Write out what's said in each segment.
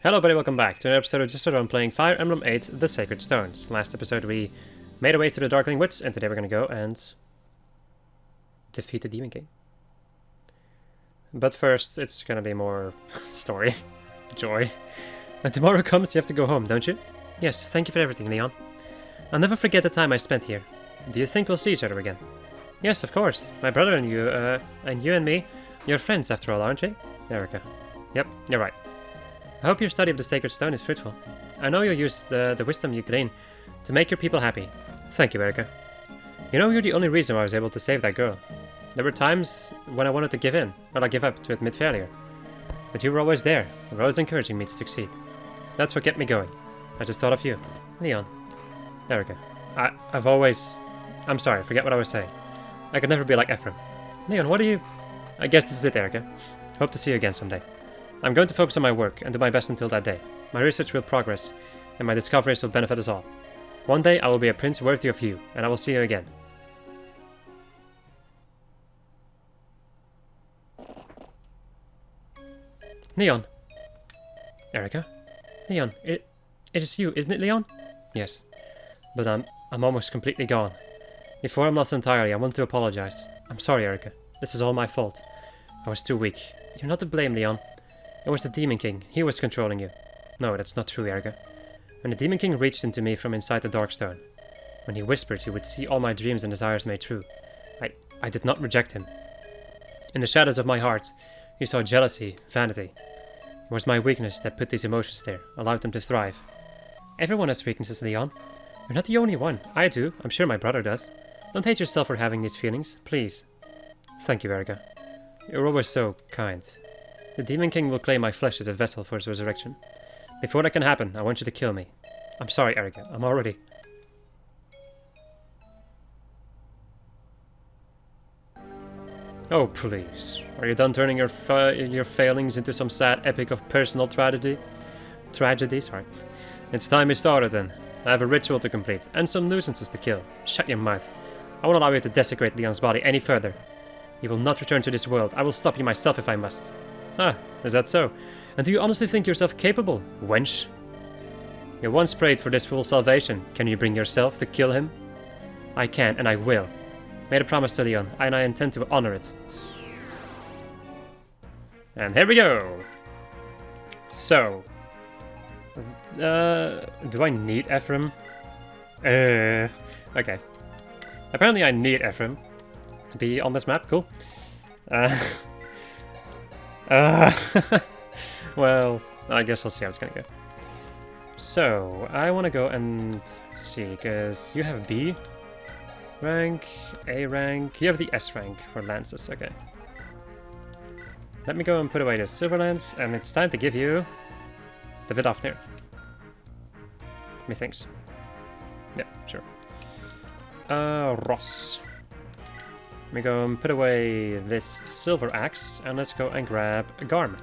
Hello everybody, welcome back to an episode of just on playing Fire Emblem 8 The Sacred Stones. Last episode we made our way through the Darkling Woods, and today we're going to go and defeat the Demon King. But first, it's going to be more story. Joy. When tomorrow comes, you have to go home, don't you? Yes, thank you for everything, Leon. I'll never forget the time I spent here. Do you think we'll see each other again? Yes, of course. My brother and you and me, you're friends after all, aren't we? Erica. Yep, you're right. I hope your study of the Sacred Stone is fruitful. I know you'll use the wisdom you glean to make your people happy. Thank you, Erica. You know, you're the only reason why I was able to save that girl. There were times when I wanted to give in, or give up to admit failure. But you were always there, you were always encouraging me to succeed. That's what kept me going. I just thought of you. Leon. Erica. I'm sorry, forget what I was saying. I could never be like Ephraim. Leon, what are you... I guess this is it, Erica. Hope to see you again someday. I'm going to focus on my work and do my best until that day. My research will progress, and my discoveries will benefit us all. One day I will be a prince worthy of you, and I will see you again. Leon. Erica? Leon, it is you, isn't it, Leon? Yes. But I'm almost completely gone. Before I'm lost entirely, I want to apologize. I'm sorry, Erica. This is all my fault. I was too weak. You're not to blame, Leon. It was the Demon King. He was controlling you. No, that's not true, Erica. When the Demon King reached into me from inside the Darkstone, when he whispered he would see all my dreams and desires made true, I did not reject him. In the shadows of my heart, he saw jealousy, vanity. It was my weakness that put these emotions there, allowed them to thrive. Everyone has weaknesses, Leon. You're not the only one. I do. I'm sure my brother does. Don't hate yourself for having these feelings, please. Thank you, Erica. You're always so kind. The Demon King will claim my flesh as a vessel for his resurrection. Before that can happen, I want you to kill me. I'm sorry, Erica. I'm already... Oh, please. Are you done turning your failings into some sad epic of personal tragedy? Sorry. It's time we started then. I have a ritual to complete, and some nuisances to kill. Shut your mouth. I won't allow you to desecrate Leon's body any further. You will not return to this world. I will stop you myself if I must. Ah, is that so? And do you honestly think yourself capable, wench? You once prayed for this fool's salvation. Can you bring yourself to kill him? I can, and I will. Made a promise to Leon, and I intend to honor it. And here we go! So... do I need Ephraim? Okay. Apparently I need Ephraim to be on this map, cool. Well, I guess I'll see how it's gonna go. So, I want to go and see, because you have B rank, A rank, you have the S rank for lances, okay. Let me go and put away the silver lance, and it's time to give you the Vidofnir. Methinks. Yeah, sure. Ross. Let me go and put away this silver axe, and let's go and grab a Garm.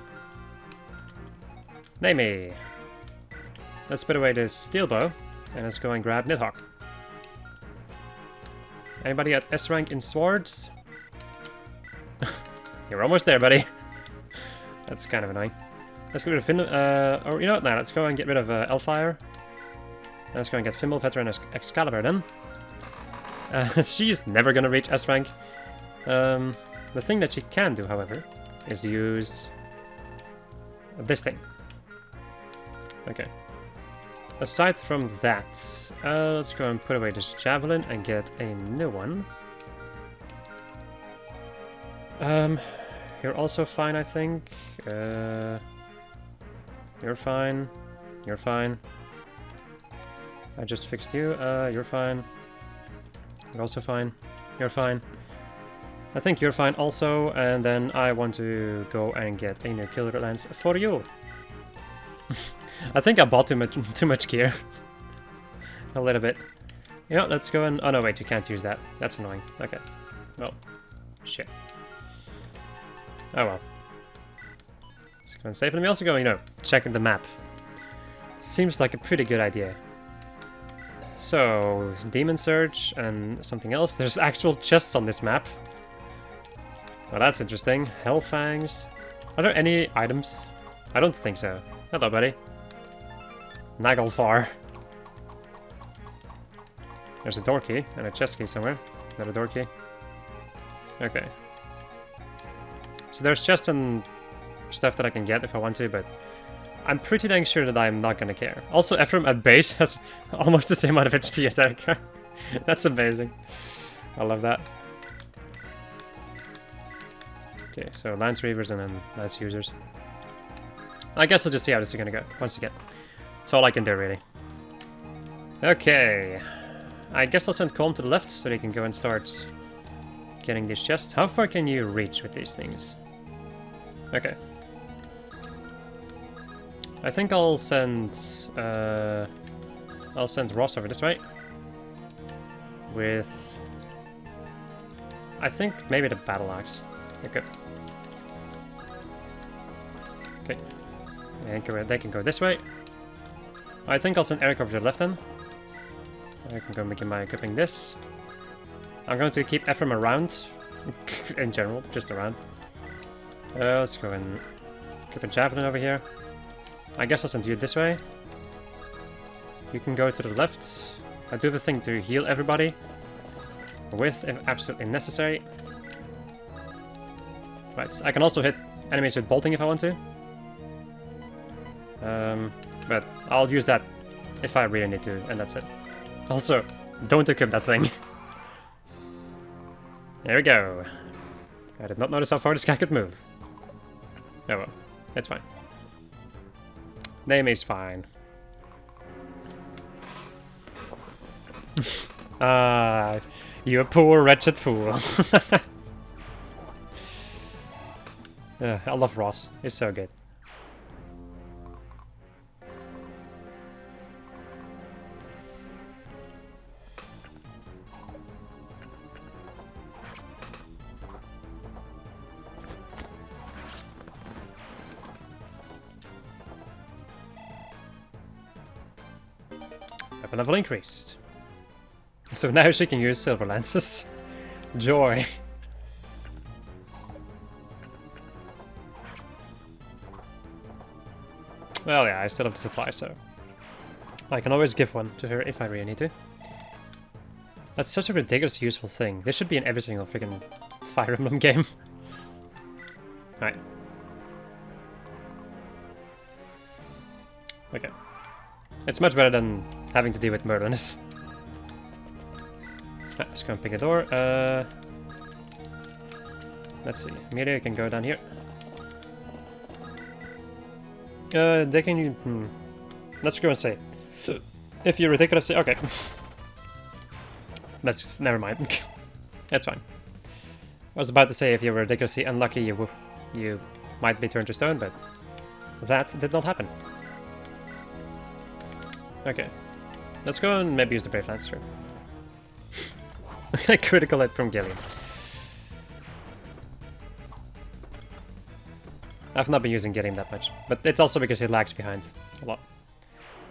Namey. Let's put away this steel bow, and let's go and grab Nidhogg. Anybody at S rank in swords? You're almost there, buddy. That's kind of annoying. Let's get rid of or you know what, now let's go and get rid of Elfire. Let's go and get Fimbul, Veteran, Excalibur then. She's never gonna reach S rank. The thing that she can do, however, is use this thing. Okay. Aside from that, let's go and put away this javelin and get a new one. You're also fine, I think. You're fine. You're fine. I just fixed you. You're fine. You're also fine. You're fine. I think you're fine also, and then I want to go and get a new killer lance for you. I think I bought too much gear. A little bit. Yeah, let's go and... Oh no, wait, you can't use that. That's annoying. Okay. Well, shit. Oh well. Let's go and save. Let me also go, you know, checking the map. Seems like a pretty good idea. So, Demon Surge and something else. There's actual chests on this map. Well, that's interesting. Hellfangs. Are there any items? I don't think so. Hello, buddy. Naglfar. There's a door key and a chest key somewhere. Another door key. Okay. So there's chests and stuff that I can get if I want to, but I'm pretty dang sure that I'm not gonna care. Also, Ephraim at base has almost the same amount of HP as Erica. That's amazing. I love that. Okay, so Lance Reavers and then Lance Users. I guess I'll just see how this is gonna go once again. That's all I can do, really. Okay. I guess I'll send Colm to the left so they can go and start getting these chests. How far can you reach with these things? Okay. I think I'll send Ross over this way. With I think maybe the battle axe. Okay. Okay. They can go this way. I think I'll send Eric over to the left then. I can go begin my equipping this. I'm going to keep Ephraim around. In general, just around. Let's go and equip a javelin over here. I guess I'll send you this way. You can go to the left. I do the thing to heal everybody. With, if absolutely necessary. Right, I can also hit enemies with bolting if I want to. But I'll use that if I really need to, and that's it. Also, don't equip that thing. There we go. I did not notice how far this guy could move. Oh well, it's fine. Name is fine. Ah, you poor wretched fool. I love Ross. He's so good. Weapon level increased. So now she can use silver lances. Joy. Well, yeah, I still have the supply, so I can always give one to her if I really need to. That's such a ridiculous useful thing. This should be in every single freaking Fire Emblem game. Alright. Okay. It's much better than having to deal with murderers. Let's go and pick a door. Let's see. Amelia can go down here. They can... Let's go and say. If you're ridiculously... Okay. Let's... Never mind. That's fine. I was about to say if you were ridiculously unlucky, you might be turned to stone, but that did not happen. Okay. Let's go and maybe use the Brave Lance, sure. Critical hit from Gillian. I've not been using Gillian that much, but it's also because he lags behind a lot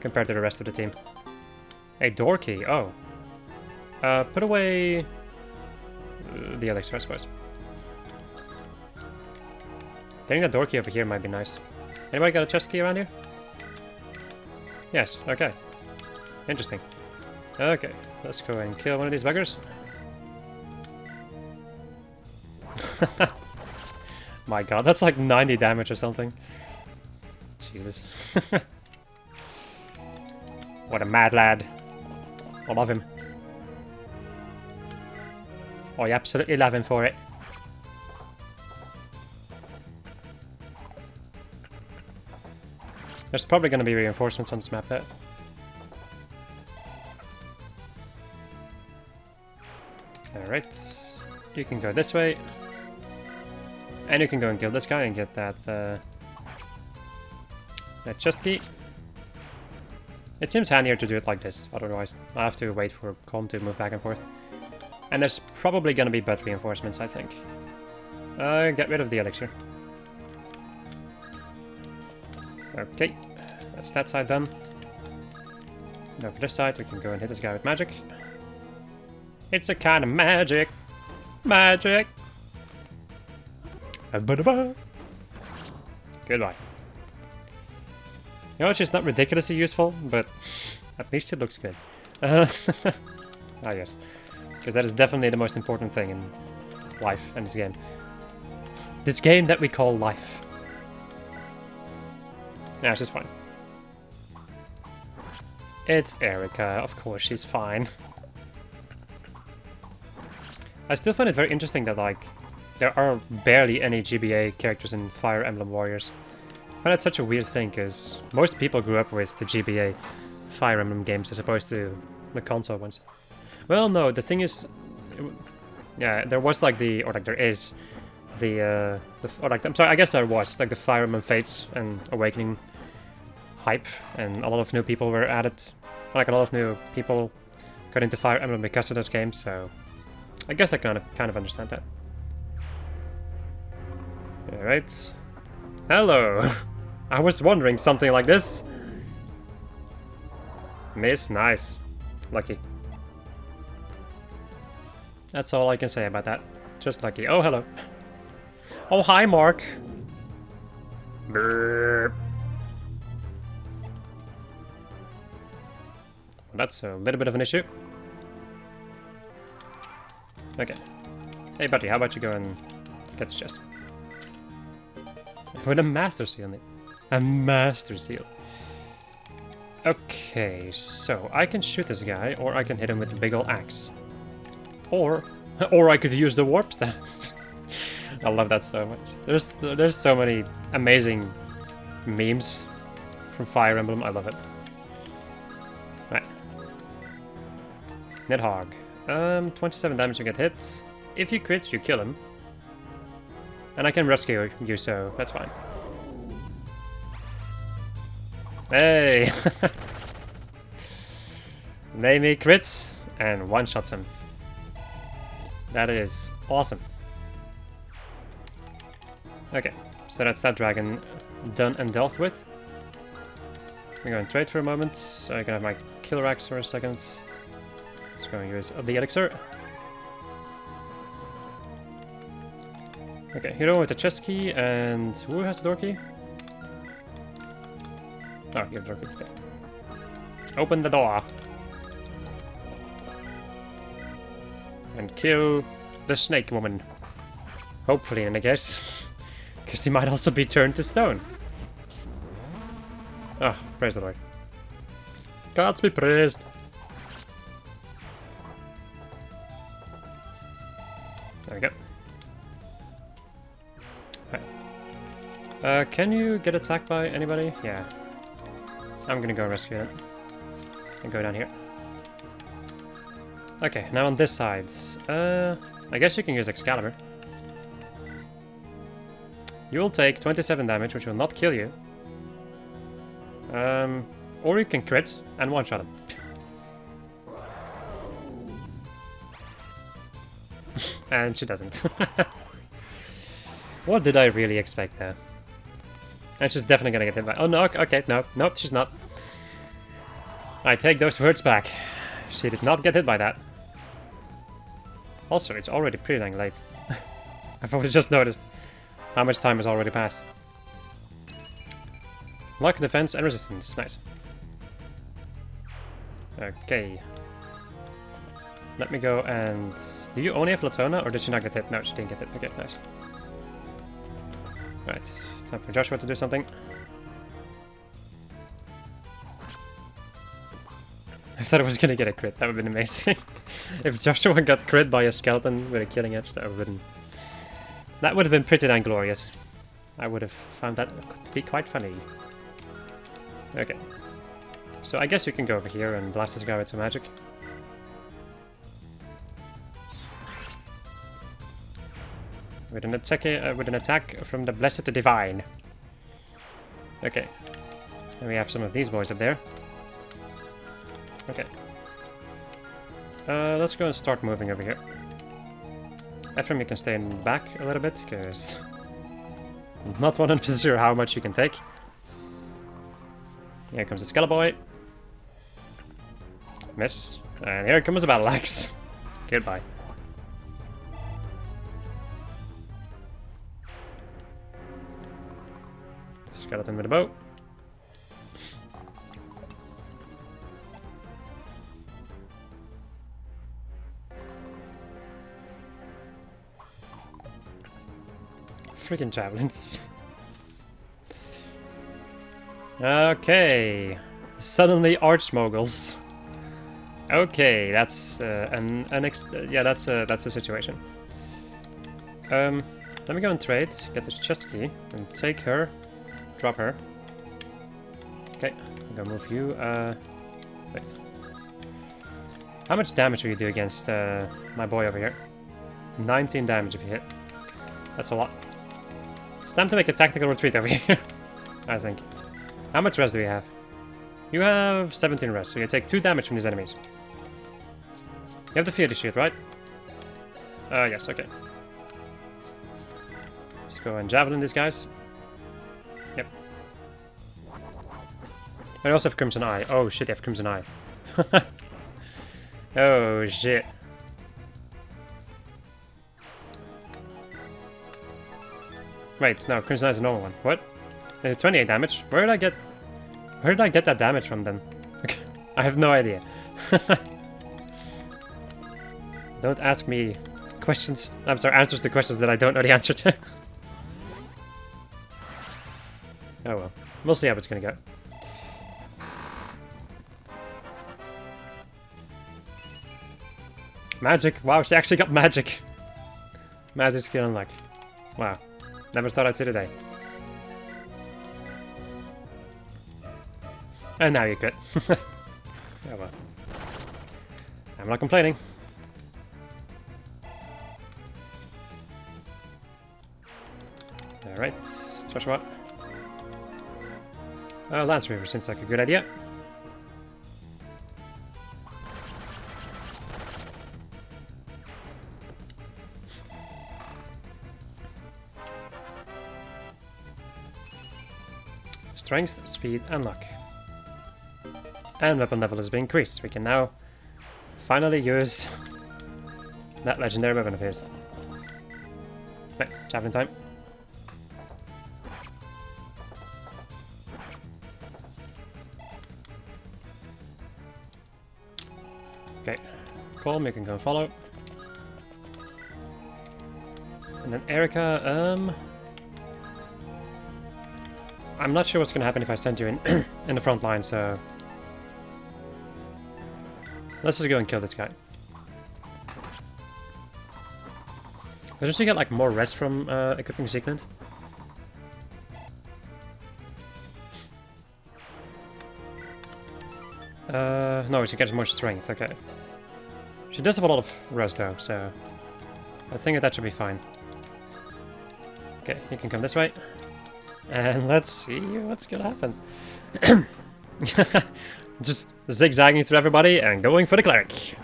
compared to the rest of the team. A door key, oh. Put away the elixir, I suppose. Getting a door key over here might be nice. Anybody got a chest key around here? Yes, okay. Interesting. Okay, let's go and kill one of these buggers. My god, that's like 90 damage or something. Jesus. What a mad lad. I love him. I absolutely love him for it. There's probably going to be reinforcements on this map there. Alright. You can go this way. And you can go and kill this guy and get that chest key. It seems handier to do it like this, otherwise I have to wait for Colm to move back and forth. And there's probably gonna be butt reinforcements, I think. Get rid of the elixir. Okay, that's that side done. Now for this side, we can go and hit this guy with magic. It's a kind of magic. Magic! Goodbye. You know, she's not ridiculously useful, but at least it looks good. Ah, yes. Because that is definitely the most important thing in life and this game. This game that we call life. Yeah, she's fine. It's Erica, of course she's fine. I still find it very interesting that, like, there are barely any GBA characters in Fire Emblem Warriors. I find that such a weird thing, because most people grew up with the GBA Fire Emblem games as opposed to the console ones. Well, no, the thing is... yeah, there was, like, or, like, there is or, like, I'm sorry, I guess there was, like, the Fire Emblem Fates and Awakening hype, and a lot of new people were added. Like, a lot of new people got into Fire Emblem because of those games, so... I guess I kind of understand that. Alright. Hello! I was wondering something like this. Miss, nice. Lucky. That's all I can say about that. Just lucky. Oh, hello. Oh, hi, Mark. Brrr. That's a little bit of an issue. Okay. Hey, buddy, how about you go and get the chest? With a Master Seal in it. A Master Seal. Okay, so I can shoot this guy, or I can hit him with the big ol' axe. Or I could use the warp staff. I love that so much. There's so many amazing memes from Fire Emblem. I love it. Right. Nidhogg. 27 damage to get hit. If you crit, you kill him. And I can rescue you, so that's fine. Hey! Namey crits and one-shots him. That is awesome. Okay, so that's that dragon done and dealt with. I'm going to trade for a moment, so I can have my killer axe for a second. Let's go and use the elixir. Okay, hero with the chest key, and who has the door key? Oh, you have the door key. Okay. Open the door. And kill the snake woman. Hopefully, and I guess. Because he might also be turned to stone. Oh, praise the Lord. Gods be praised. There we go. Right. Can you get attacked by anybody? Yeah. I'm gonna go rescue it. And go down here. Okay, now on this side. I guess you can use Excalibur. You will take 27 damage, which will not kill you. Or you can crit and one-shot him. And she doesn't. What did I really expect there? And she's definitely gonna get hit by... Oh no, okay, no, nope, she's not. I take those words back. She did not get hit by that. Also, it's already pretty dang late. I've only just noticed how much time has already passed. Luck, defense, and resistance. Nice. Okay. Let me go and... Do you only have Latona, or did she not get hit? No, she didn't get hit. Okay, nice. Right, time for Joshua to do something. I thought I was gonna get a crit. That would have been amazing. If Joshua got crit by a skeleton with a killing edge, that would have been pretty dang glorious. I would have found that to be quite funny. Okay. So I guess you can go over here and blast this guy with some magic. With an attack from the Blessed Divine. Okay. And we have some of these boys up there. Okay. Let's go and start moving over here. Ephraim, you can stay in back a little bit, because I'm not 100% sure how much you can take. Here comes the Skeleton. Miss. And here comes the Battle Axe. Goodbye. Skeleton with a bow. Freaking javelins. Okay. Suddenly archmoguls. Okay, that's that's a situation. Let me go and trade, get this chest key, and take her, drop her. Okay, I'm gonna move you. Wait. How much damage will you do against my boy over here? 19 damage if you hit. That's a lot. It's time to make a tactical retreat over here, I think. How much rest do we have? You have 17 rest, so you take 2 damage from these enemies. You have the fear shield, right? Yes, okay. Let's go and javelin these guys. Yep. I also have Crimson Eye. Oh shit, I have Crimson Eye. Oh shit. Wait, no, Crimson Eye is a normal one. What? 28 damage? Where did I get that damage from then? Okay. I have no idea. Don't ask me questions. I'm sorry, answers to questions that I don't know the answer to. Oh well. We'll see how it's gonna go. Magic! Wow, she actually got magic! Magic skill unlocked. Wow. Never thought I'd see today. And now you quit. Oh well. I'm not complaining. Alright, Joshua. Lance Reaver seems like a good idea. Strength, speed, and luck. And weapon level has been increased. We can now finally use that legendary weapon of his. Right, javelin time. Okay, Colm, you can go and follow. And then Erica, I'm not sure what's gonna happen if I send you in in the front line, so let's just go and kill this guy. Doesn't she get like more rest from equipping Siegmund? No, she gets more strength, okay. She does have a lot of rest though, so I think that should be fine. Okay, you can come this way. And let's see what's gonna happen. Just zigzagging through everybody and going for the cleric.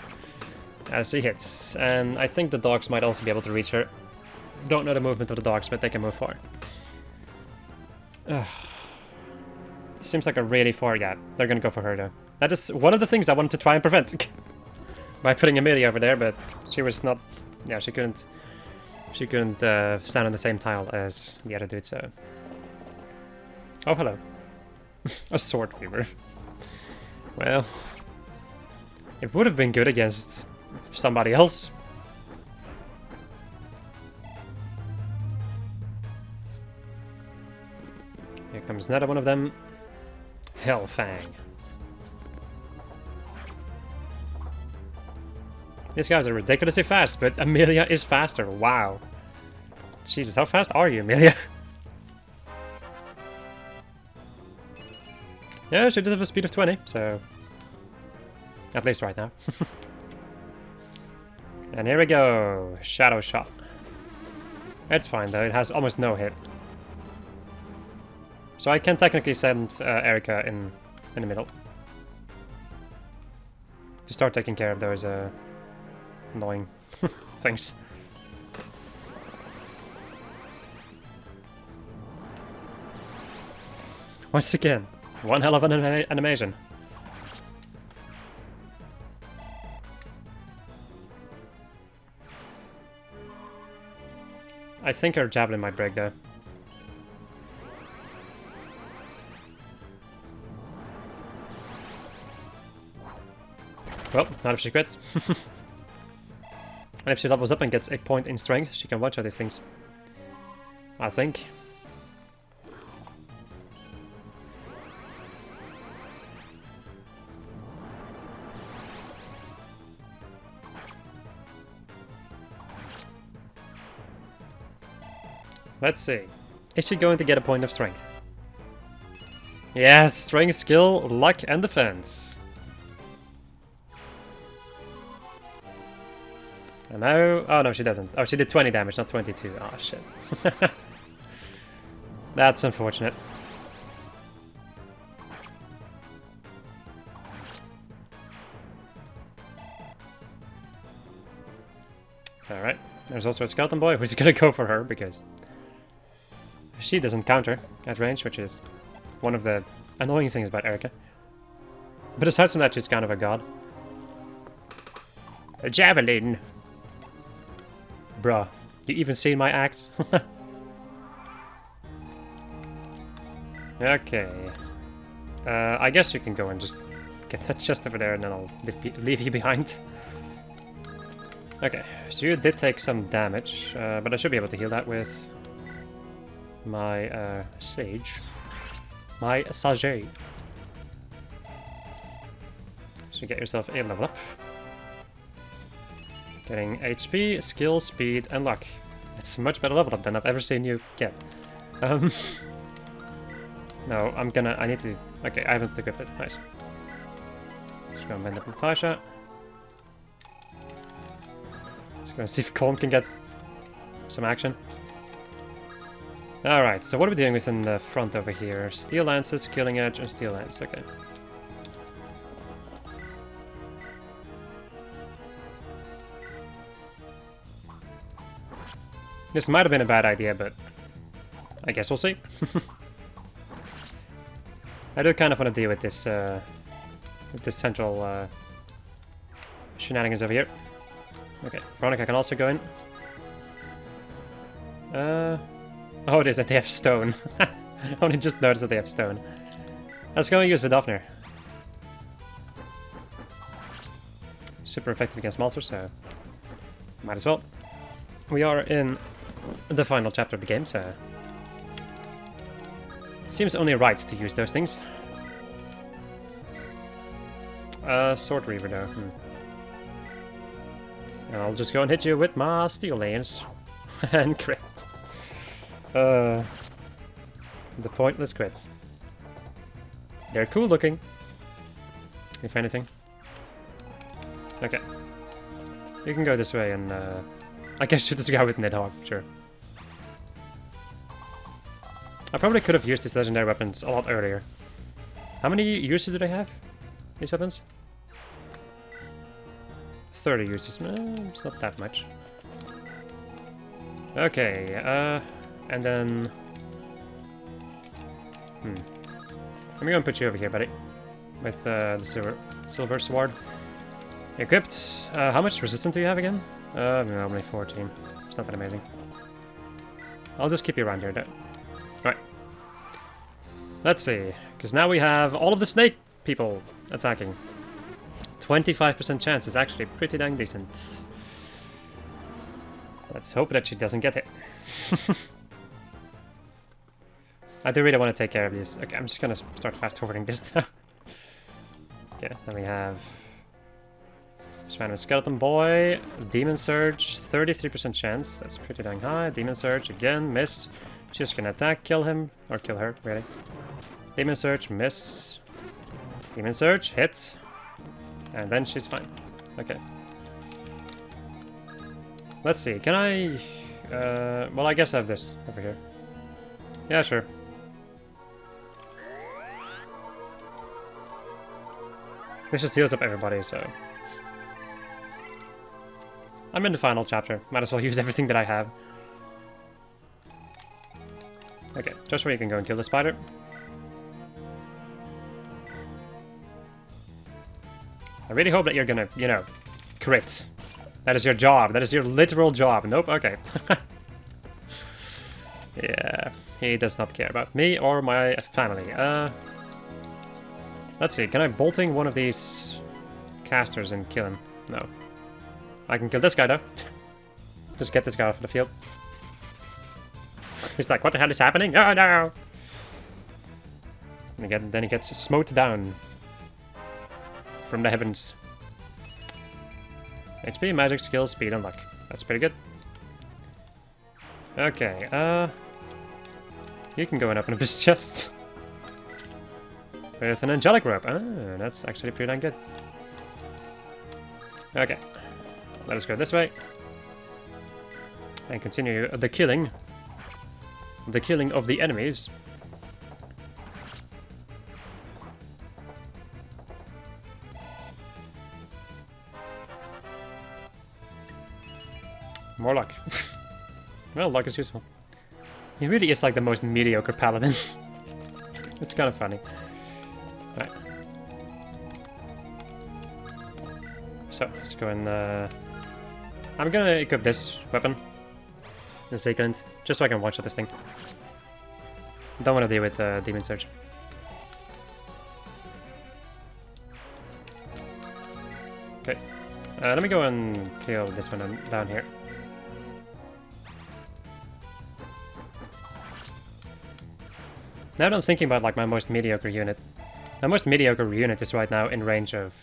As he hits. And I think the dogs might also be able to reach her. Don't know the movement of the dogs, but they can move far. Seems like a really far gap. They're gonna go for her though. That is one of the things I wanted to try and prevent. By putting Amelia over there, but she was not... Yeah, she couldn't stand on the same tile as the other dude, so... Oh, hello. A sword weaver. Well... It would have been good against somebody else. Here comes another one of them. Hellfang. These guys are ridiculously fast, but Amelia is faster. Wow. Jesus, how fast are you, Amelia? Yeah, she does have a speed of 20, so... At least right now. And here we go. Shadow Shot. It's fine, though. It has almost no hit. So I can technically send Erica in the middle. To start taking care of those annoying things. Once again, one hell of an animation. I think her javelin might break though. Well, not if she quits. And if she levels up and gets a point in strength, she can watch out these things. I think. Let's see. Is she going to get a point of strength? Yes, strength, skill, luck, and defense. And now... Oh, no, she doesn't. Oh, she did 20 damage, not 22. Oh, shit. That's unfortunate. Alright. There's also a skeleton boy who's gonna go for her, because... she doesn't counter at range, which is one of the annoying things about Erica. But aside from that, she's kind of a god. A javelin! Bruh, you even seen my axe? Okay. I guess you can go and just get that chest over there and then I'll leave you behind. Okay, so you did take some damage, but I should be able to heal that with my sage. My sage. So get yourself a level up. Getting HP, skill, speed, and luck. It's a much better level up than I've ever seen you get. No, I need to... Okay, I haven't equipped it. Nice. Just gonna bend up Natasha. Just gonna see if Colm can get some action. Alright, so what are we doing within the front over here? Steel lances, killing edge, and steel lance. Okay. This might have been a bad idea, but I guess we'll see. I do kind of want to deal with this central shenanigans over here. Okay, Veronica can also go in. Oh, it is that they have stone. I only just noticed that they have stone. Let's go and use Vidofnir. Super effective against monsters, so might as well. We are in the final chapter of the game, so seems only right to use those things. Sword Reaver though. I'll just go and hit you with my steel lance and crit. The pointless crits. They're cool looking, if anything. Okay. You can go this way and I guess shoot this guy with Nidhogg, sure. I probably could have used these legendary weapons a lot earlier. How many uses do they have, these weapons? 30 uses. It's not that much. Okay, and then... I'm gonna put you over here, buddy. With the silver sword. Equipped. How much resistance do you have again? No, only 14. It's not that amazing. I'll just keep you around here, though. Right. Let's see. Because now we have all of the snake people attacking. 25% chance is actually pretty dang decent. Let's hope that she doesn't get hit. I do really want to take care of these. Okay, I'm just gonna start fast forwarding this now. Okay, then we have Random Skeleton Boy, Demon Surge, 33% chance. That's pretty dang high. Demon Surge again, miss. Just gonna attack, kill him, or kill her, really. Demon Surge, miss. Demon Surge, hit. And then she's fine. Okay. Let's see, can I... well, I guess I have this over here. Yeah, sure. This just heals up everybody, so... I'm in the final chapter. Might as well use everything that I have. Okay, Joshua, you can go and kill the spider. I really hope that you're gonna, you know, crit. That is your job. That is your literal job. Nope, okay. Yeah, he does not care about me or my family. Let's see, can I bolting one of these casters and kill him? No. I can kill this guy though. Just get this guy off the field. He's like, what the hell is happening? Oh no! And again, then he gets smote down from the heavens. HP, magic, skill, speed, and luck. That's pretty good. Okay, you can go and open up this chest. With an angelic rope. Ah, that's actually pretty damn good. Okay. Let us go this way. And continue the killing. The killing of the enemies. More luck. Well, luck is useful. He really is like the most mediocre paladin. It's kind of funny. Right. So, let's go and... I'm gonna equip this weapon. In a second, just so I can one-shot this thing. Don't want to deal with Demon Surge. Okay. Let me go and kill this one down here. Now that I'm thinking about like my most mediocre unit. My most mediocre unit is right now in range of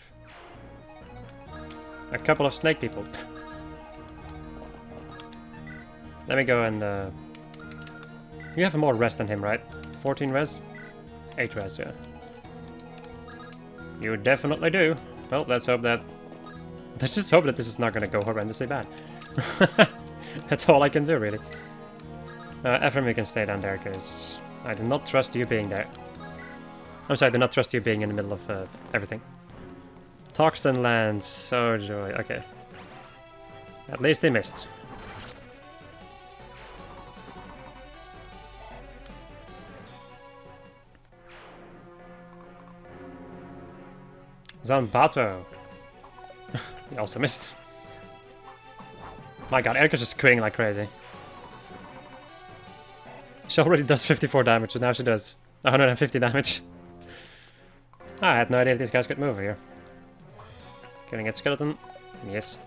a couple of snake people. Let me go and you have more res than him, right? 14 res? 8 res, yeah. You definitely do. Well, let's hope that... Let's just hope that this is not gonna go horrendously bad. That's all I can do, really. Ephraim, you can stay down there, because I do not trust you being there. I'm sorry, I do not trust you being in the middle of everything. Toxin lands. Oh joy, okay. At least they missed. Zanbato. He also missed. My god, Erika's just quitting like crazy. She already does 54 damage, so now she does 150 damage. I had no idea these guys could move here. Can I get skeleton? Yes.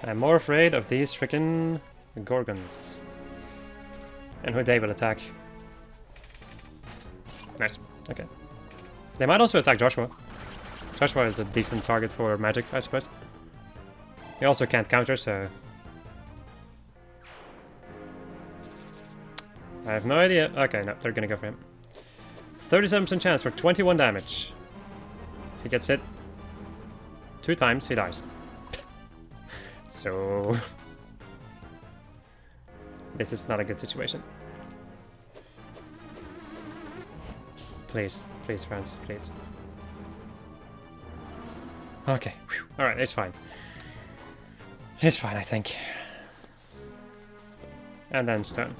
I'm more afraid of these freaking Gorgons. And who they will attack. Nice. Okay. They might also attack Joshua. Joshua is a decent target for magic, I suppose. He also can't counter, so... I have no idea. Okay, no, they're gonna go for him. 37% chance for 21 damage. If he gets hit 2 times, he dies. So... This is not a good situation. Please, please, friends, please. Okay, alright, it's fine. It's fine, I think. And then stone.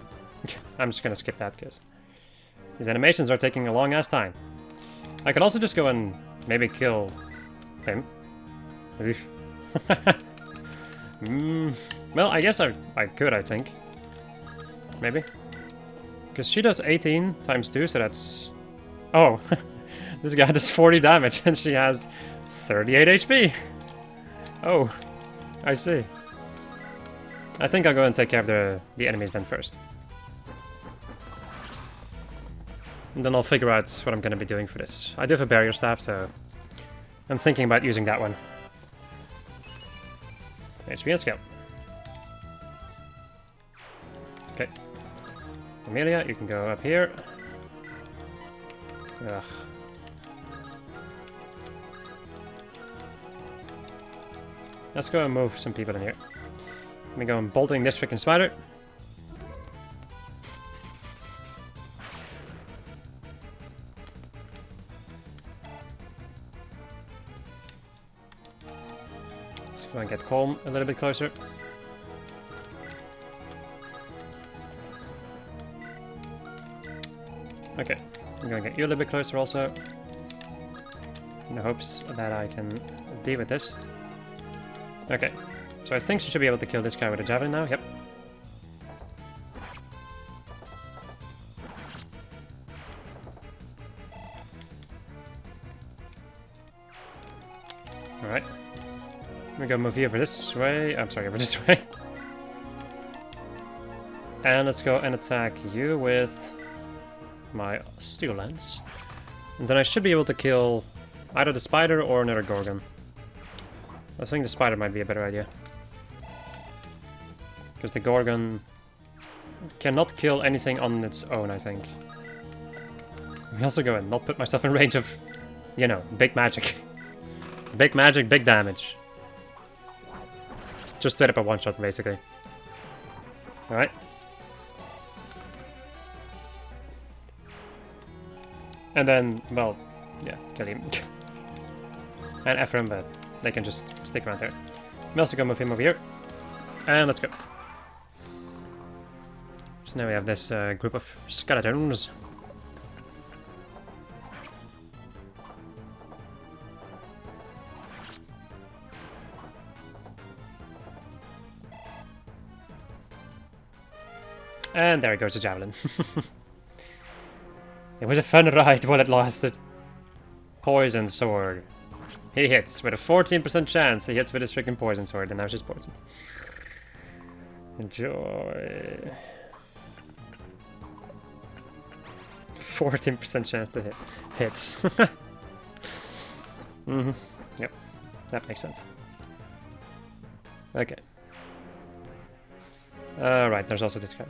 I'm just gonna skip that, because these animations are taking a long-ass time. I could also just go and maybe kill him. Well, I guess I could, I think. Maybe. Because she does 18 times 2, so that's... Oh, this guy does 40 damage and she has 38 HP. Oh, I see. I think I'll go and take care of the enemies then first. And then I'll figure out what I'm going to be doing for this. I do have a barrier staff, so I'm thinking about using that one. HP and skill. Okay. Amelia, you can go up here. Ugh. Let's go and move some people in here. Let me go and bolting this freaking spider. Let's go and get Colm a little bit closer. Okay, I'm gonna get you a little bit closer also. In the hopes that I can deal with this. Okay, so I think she should be able to kill this guy with a javelin now, yep. Alright. We go move you over this way. I'm sorry, over this way. And let's go and attack you with my steel lance. And then I should be able to kill either the spider or another Gorgon. I think the spider might be a better idea. Because the Gorgon cannot kill anything on its own, I think. We also go and not put myself in range of, you know, big magic. Big magic, big damage. Just straight up a one-shot, basically. Alright. And then, well, yeah, kill him. And Ephraim, but they can just stick around there. We also go move him over here. And let's go. So now we have this group of skeletons. And there goes the javelin. It was a fun ride while it lasted. Poison sword. He hits with a 14% chance. He hits with his freaking poison sword, and now she's poisoned. Enjoy. 14% chance to hit. Hits. Mm-hmm. Yep. That makes sense. Okay. Right, there's also this guy.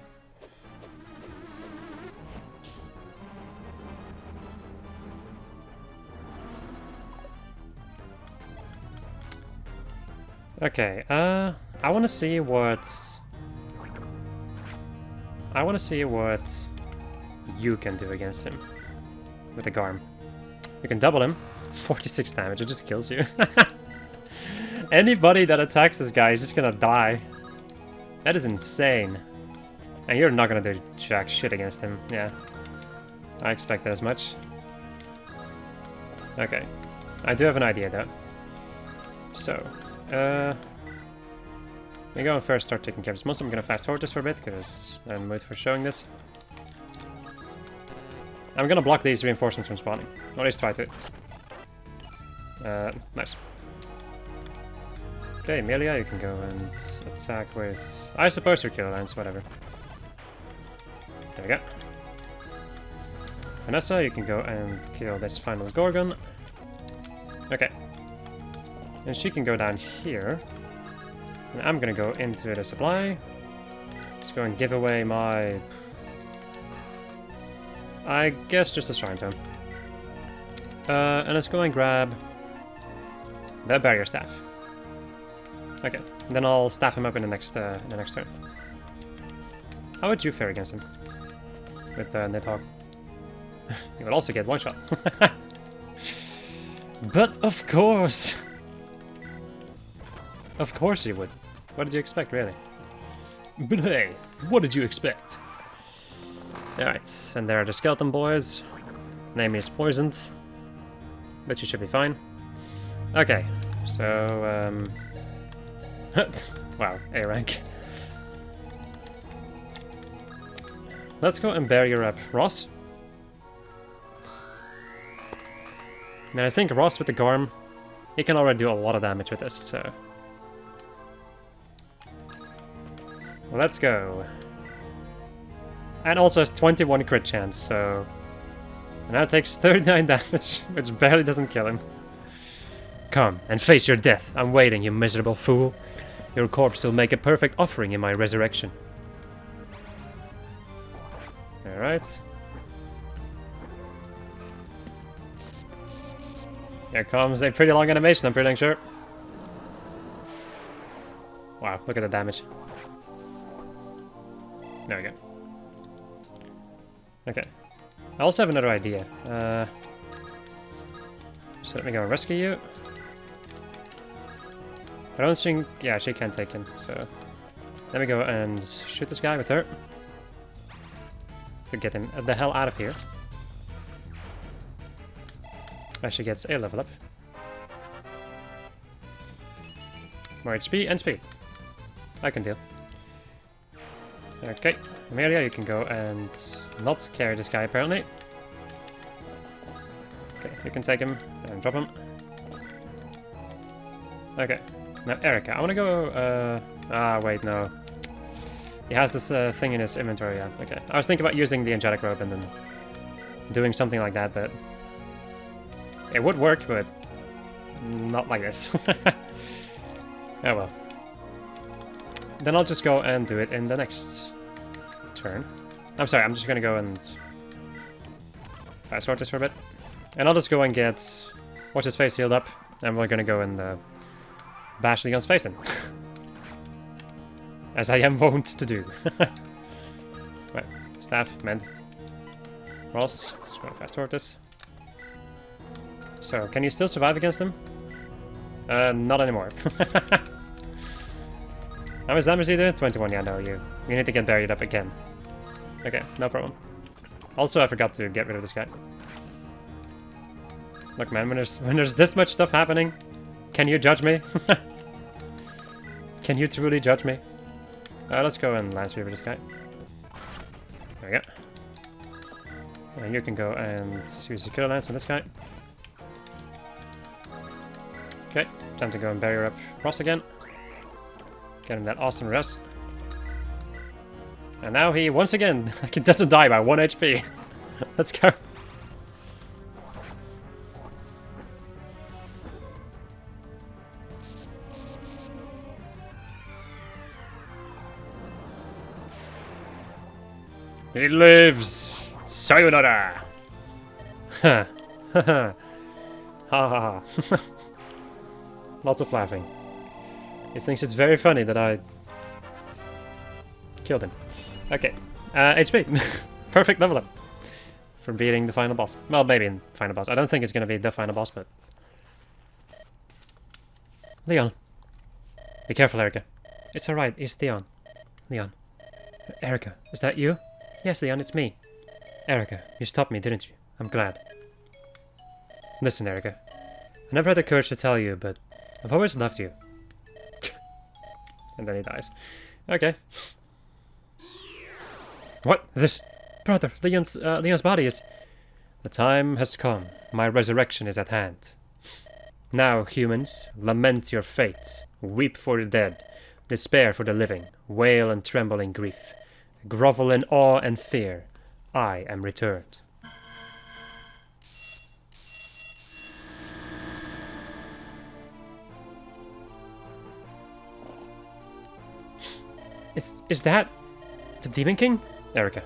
Okay, I want to see what you can do against him with the Garm. You can double him, 46 damage, it just kills you. Anybody that attacks this guy is just gonna die. That is insane. And you're not gonna do jack shit against him, yeah. I expected as much. Okay, I do have an idea though. So, we go and first start taking care of this monster. I'm gonna fast forward this for a bit because I'm in the mood for showing this. I'm gonna block these reinforcements from spawning. Or at least try to. Nice. Okay, Melia, you can go and attack with, I suppose, your killer lance, whatever. There we go. Vanessa, you can go and kill this final Gorgon. Okay. And she can go down here. And I'm gonna go into the supply. Let's go and give away my, I guess just a shrine tome. And let's go and grab the barrier staff. Okay, then I'll staff him up in the next turn. How would you fare against him? With Nidhogg. You will also get one shot. But of course! Of course you would. What did you expect, really? But hey, what did you expect? Alright, and there are the skeleton boys. Name is poisoned. But you should be fine. Okay, so, wow, A rank. Let's go and barrier up Ross. And I think Ross with the Garm, he can already do a lot of damage with this, so... Let's go. And also has 21 crit chance, so... And that takes 39 damage, which barely doesn't kill him. Come and face your death. I'm waiting, you miserable fool. Your corpse will make a perfect offering in my resurrection. Alright. Here comes a pretty long animation, I'm pretty sure. Wow, look at the damage. There we go. Okay. I also have another idea. So let me go and rescue you. I don't think... Yeah, she can take him, so... Let me go and shoot this guy with her. To get him the hell out of here. As she gets a level up. More HP and speed. I can deal. Okay, Amelia, you can go and not carry this guy apparently. Okay, you can take him and drop him. Okay, Now, Erica, I want to go, wait, no. He has this thing in his inventory, yeah. Okay. I was thinking about using the angelic robe and then doing something like that, but it would work, but not like this. Oh well. Then I'll just go and do it in the next turn. I'm sorry, I'm just gonna go and fast forward this for a bit. And I'll just go and get what's his face healed up, and we're gonna go and bash Leon's face in. As I am wont to do. Right, staff, mend. Ross, just going to fast forward this. So, can you still survive against him? Not anymore. How much damage do you do? 21, yeah, no, you need to get buried up again. Okay, no problem. Also, I forgot to get rid of this guy. Look, man, when there's this much stuff happening, can you judge me? Can you truly judge me? Let's go and Lance Reaver this guy. There we go. And you can go and use the Killer Lance on this guy. Okay, time to go and bury up Ross again. Get him that awesome rest. And now he, once again, doesn't die by 1 HP. Let's go. He lives! Sayonara! Ha ha ha. Ha ha ha. Lots of laughing. He thinks it's very funny that I killed him. Okay. HP. Perfect level up. For beating the final boss. Well, maybe in final boss. I don't think it's gonna be the final boss, but... Leon. Be careful, Erica. It's alright, it's Leon. Leon. Erica, is that you? Yes, Leon, it's me. Erica, you stopped me, didn't you? I'm glad. Listen, Erica. I never had the courage to tell you, but I've always loved you. And then he dies. Okay. What? This... Brother, Leon's body is... The time has come. My resurrection is at hand. Now, humans, lament your fate. Weep for the dead. Despair for the living. Wail and tremble in grief. Grovel in awe and fear. I am returned. Is that the Demon King? Erica.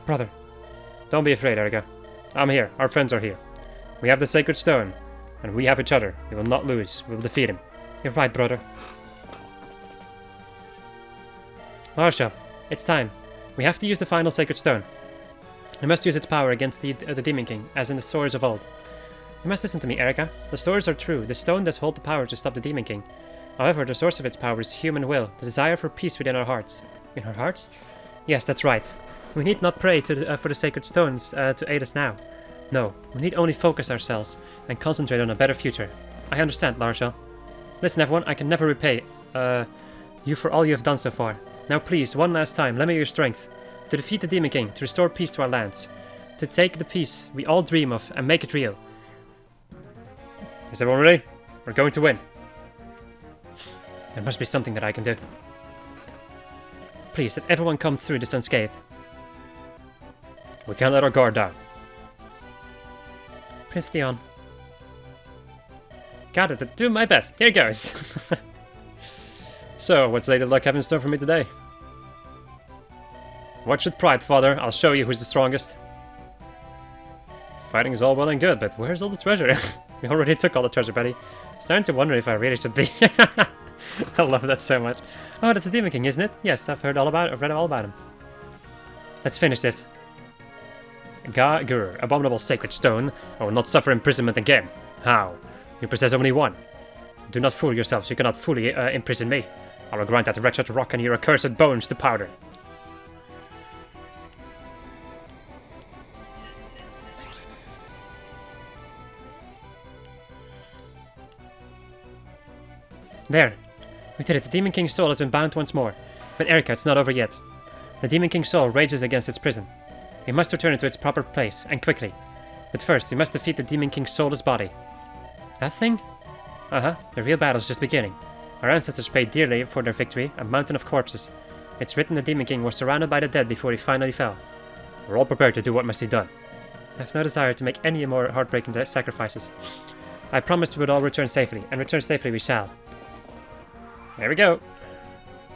Brother. Don't be afraid, Erica. I'm here. Our friends are here. We have the Sacred Stone. And we have each other. We will not lose. We will defeat him. You're right, brother. Marsha, it's time. We have to use the final Sacred Stone. We must use its power against the Demon King, as in the stories of old. You must listen to me, Erica. The stories are true. The stone does hold the power to stop the Demon King. However, the source of its power is human will, the desire for peace within our hearts. In our hearts? Yes, that's right. We need not pray for the sacred stones to aid us now. No, we need only focus ourselves and concentrate on a better future. I understand, Larshel. Listen, everyone, I can never repay you for all you have done so far. Now please, one last time, lend me your strength. To defeat the Demon King, to restore peace to our lands. To take the peace we all dream of and make it real. Is everyone ready? We're going to win. There must be something that I can do. Please, let everyone come through this unscathed. We can't let our guard down. Prince Leon. Got it, to do my best. Here goes. So, what's Lady Luck have in store for me today? Watch with pride, father. I'll show you who's the strongest. Fighting is all well and good, but where's all the treasure? We already took all the treasure, buddy. I'm starting to wonder if I really should be. I love that so much. Oh, that's the Demon King, isn't it? Yes, I've read all about him. Let's finish this. Gur, abominable sacred stone. I will not suffer imprisonment again. How? You possess only one. Do not fool yourselves, you cannot fully imprison me. I will grind that wretched rock and your accursed bones to powder. There. We did it. The Demon King's soul has been bound once more. But Erica, it's not over yet. The Demon King's soul rages against its prison. We must return it to its proper place, and quickly. But first, we must defeat the Demon King's soulless body. That thing? Uh-huh. The real battle's just beginning. Our ancestors paid dearly for their victory, a mountain of corpses. It's written the Demon King was surrounded by the dead before he finally fell. We're all prepared to do what must be done. I have no desire to make any more heartbreaking sacrifices. I promised we would all return safely, and return safely we shall. There we go.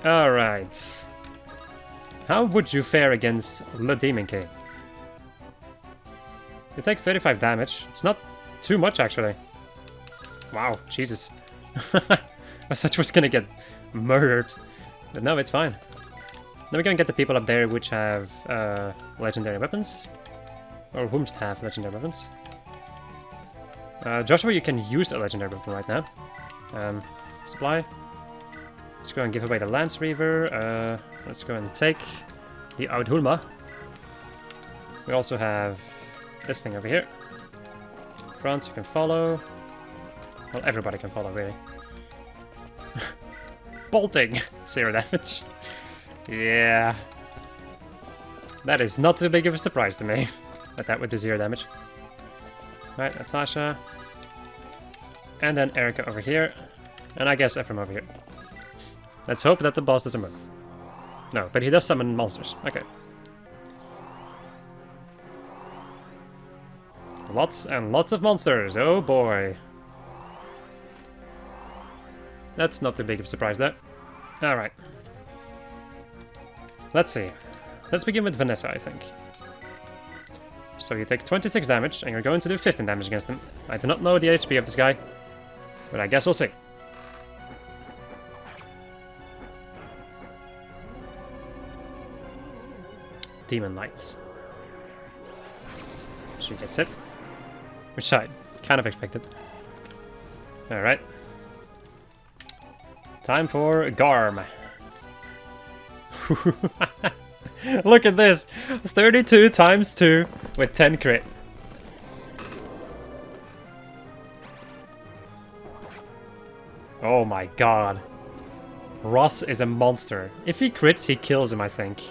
Alright. How would you fare against the Demon King? It takes 35 damage. It's not too much, actually. Wow, Jesus. I thought I was gonna get murdered. But no, it's fine. Then we're gonna get the people up there which have legendary weapons. Or whomst have legendary weapons. Joshua, you can use a legendary weapon right now. Supply. Let's go and give away the Lance Reaver. Let's go and take the Audhulma. We also have this thing over here. Franz, you can follow. Well, everybody can follow, really. Bolting! 0 damage. Yeah. That is not too big of a surprise to me. But that with the 0 damage. Right, Natasha. And then Erica over here. And I guess Ephraim over here. Let's hope that the boss doesn't move. No, but he does summon monsters. Okay. Lots and lots of monsters. Oh boy. That's not too big of a surprise though. Alright. Let's see. Let's begin with Vanessa, I think. So you take 26 damage, and you're going to do 15 damage against him. I do not know the HP of this guy, but I guess we'll see. Demon Lights. She gets hit. Which I kind of expected. Alright. Time for Garm. Look at this! 32 times 2 with 10 crit. Oh my god. Ross is a monster. If he crits, he kills him, I think.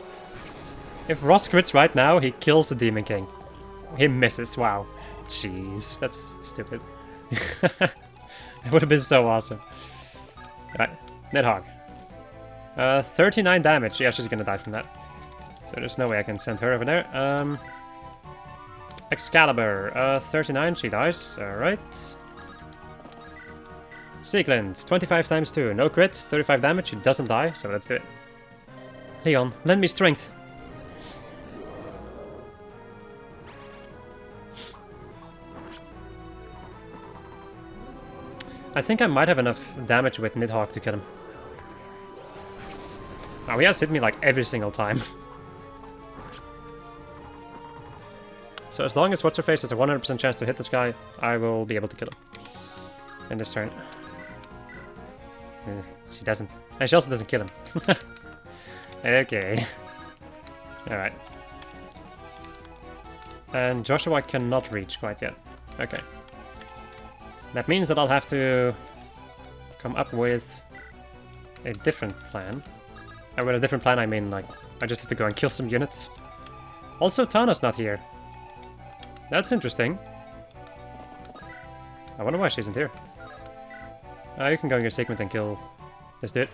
If Ross crits right now, he kills the Demon King. He misses, wow. Jeez, that's stupid. It would have been so awesome. Right, Nidhogg. 39 damage. Yeah, she's gonna die from that. So there's no way I can send her over there. Excalibur. 39, she dies. Alright. Sequence. 25 times 2. No crit, 35 damage. She doesn't die, so let's do it. Leon, lend me strength. I think I might have enough damage with Nidhogg to kill him. Wow, he has hit me like every single time. So as long as What's-Her-Face has a 100% chance to hit this guy, I will be able to kill him. In this turn. She doesn't. And she also doesn't kill him. Okay. Alright. And Joshua cannot reach quite yet. Okay. That means that I'll have to come up with a different plan. And with a different plan, I mean, like, I just have to go and kill some units. Also, Tana's not here. That's interesting. I wonder why she isn't here. You can go in your segment and kill this dude.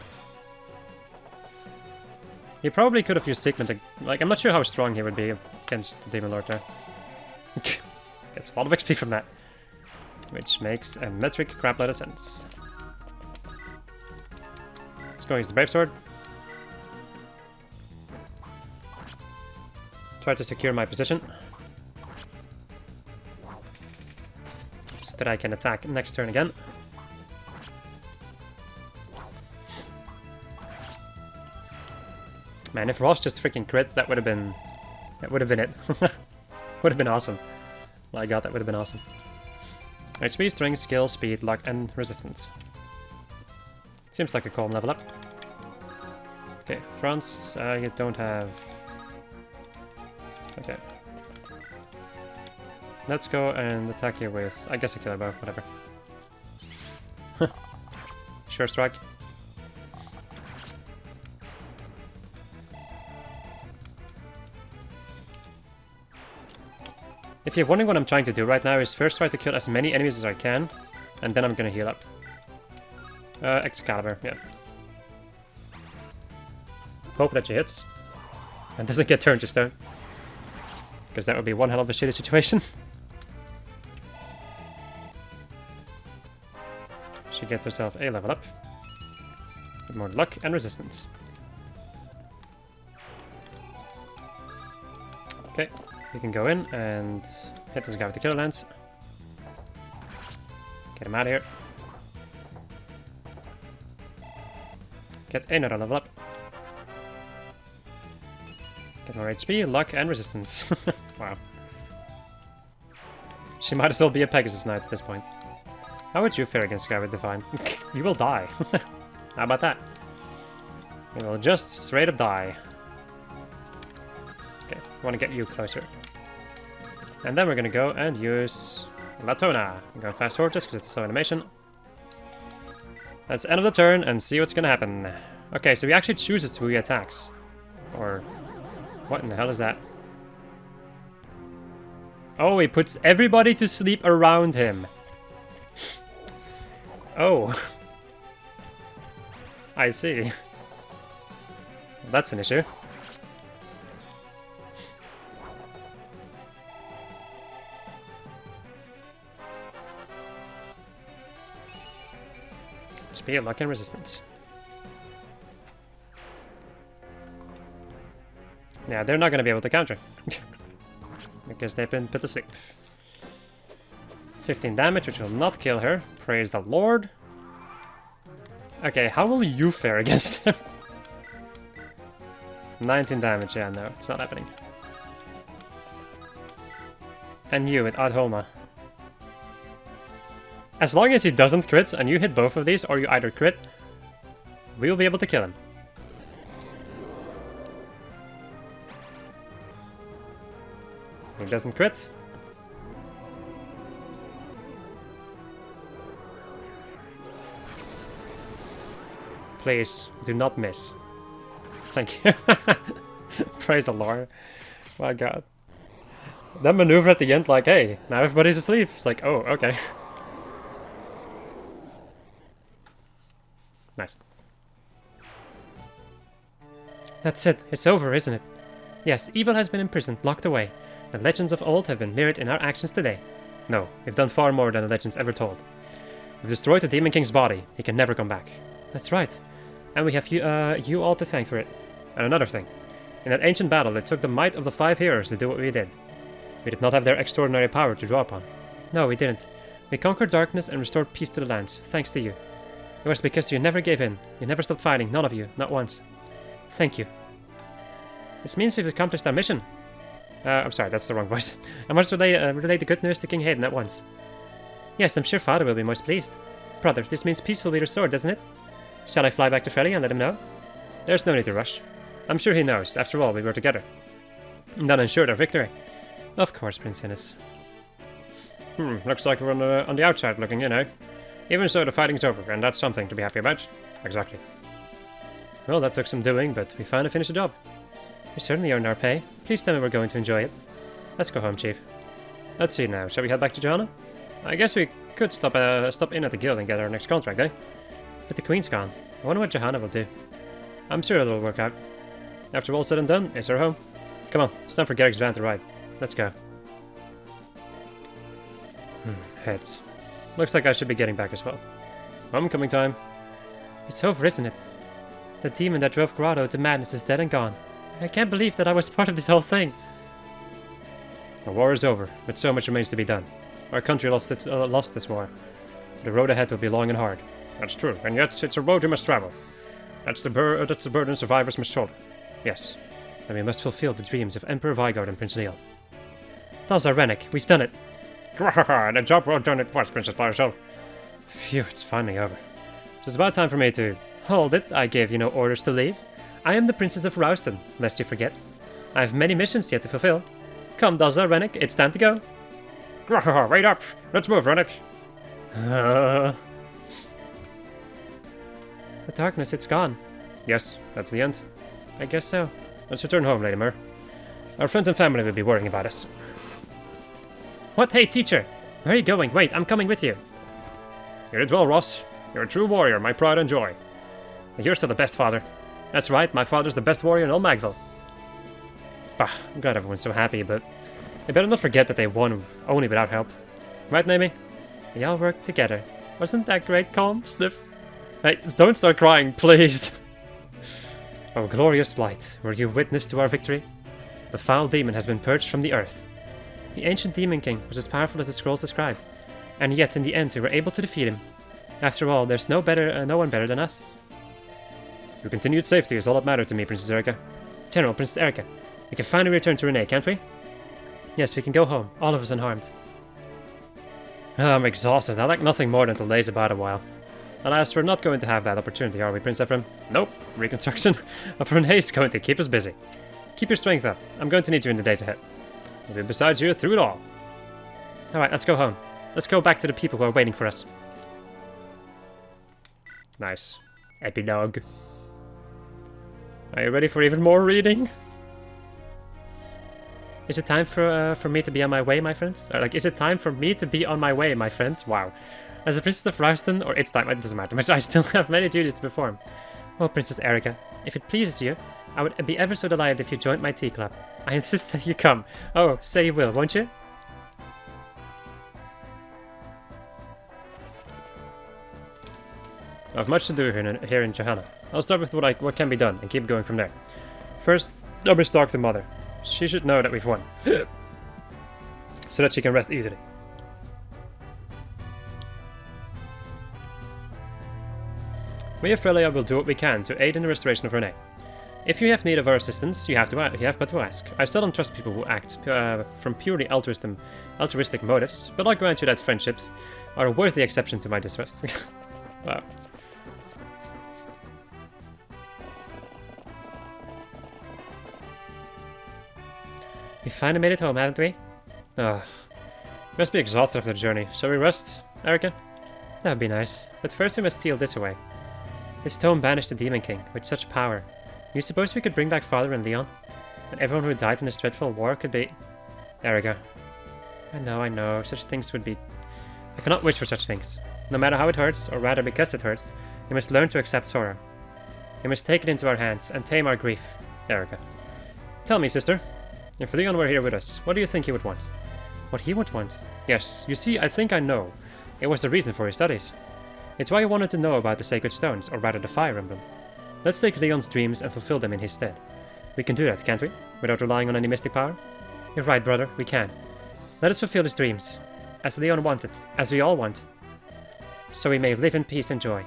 He probably could have used segment. Like, I'm not sure how strong he would be against the Demon Lord there. Gets a lot of XP from that. Which makes a metric crap load of sense. Let's go use the Brave Sword. Try to secure my position. So that I can attack next turn again. Man, if Ross just freaking crit, that would have been... That would have been it. Would have been awesome. My god, that would have been awesome. HP, strength, skill, speed, luck, and resistance. Seems like a calm level up. Okay, Franz, you don't have... Okay. Let's go and attack you with, I guess, a killer bow, whatever. Sure strike. If you're wondering what I'm trying to do right now is first try to kill as many enemies as I can, and then I'm gonna heal up. Excalibur, yeah. Hope that she hits. And doesn't get turned to stone. Because that would be one hell of a shitty situation. She gets herself a level up. With more luck and resistance. Okay, we can go in and hit this guy with the Killer Lance. Get him out of here. Get another level up. Get more HP, luck, and resistance. Wow. She might as well be a Pegasus Knight at this point. How would you fare against a guy with Divine? You will die. How about that? You will just straight up die. Okay, I want to get you closer. And then we're going to go and use Latona. I'm going fast forward just because it's a slow animation. That's the end of the turn and see what's going to happen. Okay, so he actually chooses who he attacks. Or what in the hell is that? Oh, he puts everybody to sleep around him. Oh. I see. That's an issue. Speed, luck, and resistance. Yeah, they're not going to be able to counter. Because they've been put to sleep. 15 damage, which will not kill her. Praise the Lord. Okay, how will you fare against him? 19 damage, yeah, no, it's not happening. And you with Adhoma. As long as he doesn't crit, and you hit both of these, or you either crit, we will be able to kill him. He doesn't crit. Please, do not miss. Thank you. Praise the Lord. My god. That maneuver at the end, like, hey, now everybody's asleep. It's like, oh, okay. Nice. That's it. It's over, isn't it? Yes, evil has been imprisoned, locked away. The legends of old have been mirrored in our actions today. No, we've done far more than the legends ever told. We've destroyed the Demon King's body. He can never come back. That's right. And we have you all to thank for it. And another thing. In that ancient battle, it took the might of the 5 heroes to do what we did. We did not have their extraordinary power to draw upon. No, we didn't. We conquered darkness and restored peace to the lands, thanks to you. It was because you never gave in. You never stopped fighting, none of you, not once. Thank you. This means we've accomplished our mission. I'm sorry, that's the wrong voice. I must relay the good news to King Hayden at once. Yes, I'm sure Father will be most pleased. Brother, this means peace will be restored, doesn't it? Shall I fly back to Frelia and let him know? There's no need to rush. I'm sure he knows. After all, we were together. And that ensured our victory. Of course, Prince Innes. Looks like we're on the outside looking in, eh? Even so, the fighting's over, and that's something to be happy about. Exactly. Well, that took some doing, but we finally finished the job. We certainly earned our pay. Please tell me we're going to enjoy it. Let's go home, Chief. Let's see now. Shall we head back to Johanna? I guess we could stop in at the guild and get our next contract, eh? But the Queen's gone. I wonder what Johanna will do. I'm sure it'll work out. After all said and done, it's her home. Come on, it's time for Garrick's van to ride. Let's go. Heads. Looks like I should be getting back as well. Homecoming time. It's over, isn't it? The demon that drove Grotto to madness is dead and gone. I can't believe that I was part of this whole thing. The war is over, but so much remains to be done. Our country lost this war. The road ahead will be long and hard. That's true, and yet it's a road we must travel. That's the burden survivors must shoulder. Yes, and we must fulfill the dreams of Emperor Vigard and Prince Leal. Those Rennick, we've done it. The job well done it was, Princess Lysol. Phew, it's finally over. It's about time for me to... Hold it, I gave you no orders to leave. I am the Princess of Rouston, lest you forget. I have many missions yet to fulfill. Come, Dazza, Rennick, it's time to go. Wait up! Let's move, Rennick! The darkness, it's gone. Yes, that's the end. I guess so. Let's return home, Lady Mer. Our friends and family will be worrying about us. What? Hey, teacher! Where are you going? Wait, I'm coming with you. You did well, Ross. You're a true warrior, my pride and joy. And you're still the best, father. That's right, my father's the best warrior in all Magville. Bah, I'm glad everyone's so happy, but they better not forget that they won only without help. Right, Naomi? We all worked together. Wasn't that great, Calm? Sniff. Hey, don't start crying, please. Oh, glorious light, were you witness to our victory? The foul demon has been purged from the earth. The ancient Demon King was as powerful as the scrolls describe, and yet in the end we were able to defeat him. After all, there's no one better than us. Your continued safety is all that matters to me, Princess Erika. General, Princess Erika, we can finally return to Renee, can't we? Yes, we can go home, all of us unharmed. Oh, I'm exhausted. I like nothing more than to laze about a while. Alas, we're not going to have that opportunity, are we, Prince Ephraim? Nope. Reconstruction of Renee is going to keep us busy. Keep your strength up. I'm going to need you in the days ahead. We'll be beside you through it all. Alright, let's go home. Let's go back to the people who are waiting for us. Nice. Epilogue. Are you ready for even more reading? Is it time for me to be on my way, my friends? Or, like, is it time for me to be on my way, my friends? Wow. As a Princess of Rouston, or it's time, it doesn't matter much, I still have many duties to perform. Oh, Princess Erika, if it pleases you, I would be ever so delighted if you joined my tea club. I insist that you come. Oh, say you will, won't you? I have much to do here in Johanna. I'll start with what can be done and keep going from there. First, I must talk to Mother. She should know that we've won. So that she can rest easily. We of Frelia will do what we can to aid in the restoration of Renee. If you have need of our assistance, you have but to ask. I seldom trust people who act from purely altruistic motives, but I'll grant you that friendships are a worthy exception to my distrust. Wow. We finally made it home, haven't we? Ugh. Must be exhausted after the journey. Shall we rest, Erika? That would be nice. But first we must steal this away. This tome banished the Demon King with such power. Do you suppose we could bring back Father and Leon? And everyone who died in this dreadful war could be... Erika. I know. Such things would be... I cannot wish for such things. No matter how it hurts, or rather because it hurts, we must learn to accept sorrow. We must take it into our hands and tame our grief, Erika. Tell me, sister. If Leon were here with us, what do you think he would want? What he would want? Yes, you see, I think I know. It was the reason for his studies. It's why he wanted to know about the Sacred Stones, or rather the Fire Emblem. Let's take Leon's dreams and fulfill them in his stead. We can do that, can't we? Without relying on any mystic power? You're right, brother, we can. Let us fulfill his dreams. As Leon wanted, as we all want. So we may live in peace and joy.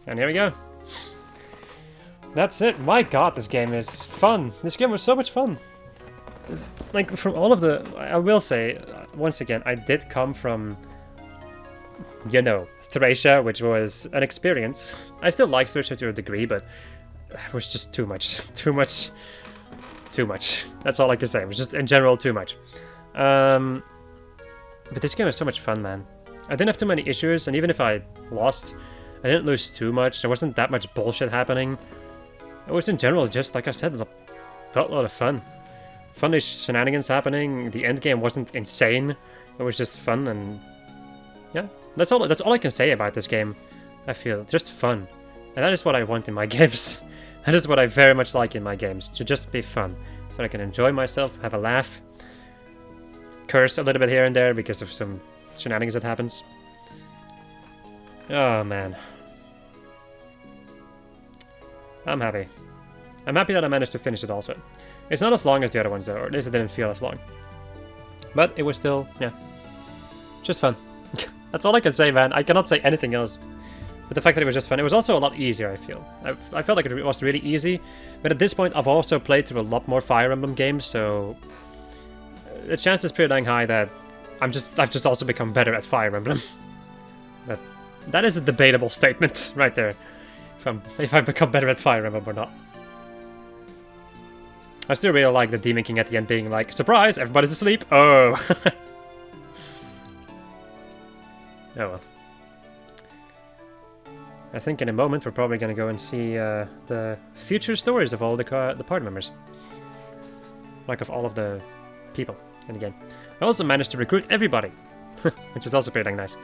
And here we go. That's it. My god, this game is fun. This game was so much fun. Like, from all of the... I will say, once again, I did come from, you know, Thracia, which was an experience. I still like Thracia to a degree, but it was just too much. Too much. That's all I can say. It was just, in general, too much. But this game was so much fun, man. I didn't have too many issues, and even if I lost, I didn't lose too much. There wasn't that much bullshit happening. It was in general just, like I said, felt a lot of fun. Funny shenanigans happening. The end game wasn't insane. It was just fun, and yeah, that's all I can say about this game. I feel just fun, and that is what I want in my games. That is what I very much like in my games, to just be fun, so I can enjoy myself, have a laugh, curse a little bit here and there because of some shenanigans that happens. Oh man. I'm happy. I'm happy that I managed to finish it also. It's not as long as the other ones though, or at least it didn't feel as long. But it was still, yeah, just fun. That's all I can say, man. I cannot say anything else. But the fact that it was just fun, it was also a lot easier, I feel. I felt like it was really easy, but at this point I've also played through a lot more Fire Emblem games, so the chance is pretty dang high that I've just also become better at Fire Emblem. But that is a debatable statement right there. If I've become better at Fire Emblem or not. I still really like the Demon King at the end being like, surprise, everybody's asleep. Oh. Oh well. I think in a moment we're probably going to go and see the future stories of all the party members. Like of all of the people in the game. I also managed to recruit everybody. which is also pretty dang nice.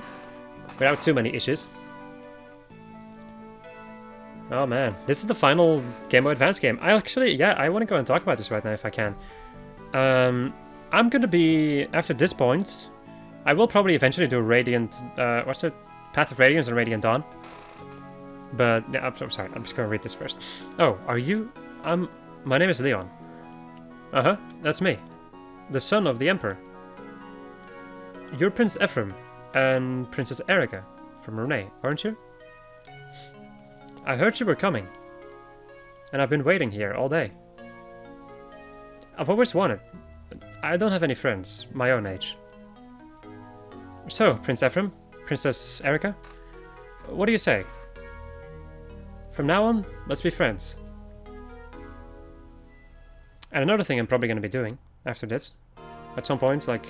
Without too many issues. Oh man, this is the final Game Boy Advance game. I actually, yeah, I want to go and talk about this right now if I can. I'm gonna be, after this point, I will probably eventually do Radiant, what's it? Path of Radiance and Radiant Dawn. But, yeah, I'm sorry, I'm just gonna read this first. Oh, are you, my name is Leon. Uh-huh, that's me. The son of the Emperor. You're Prince Ephraim and Princess Erica from Renee, aren't you? I heard you were coming, and I've been waiting here all day. I've always wanted. I don't have any friends, my own age. So, Prince Ephraim, Princess Erica, what do you say? From now on, let's be friends. And another thing I'm probably going to be doing after this, at some point, like,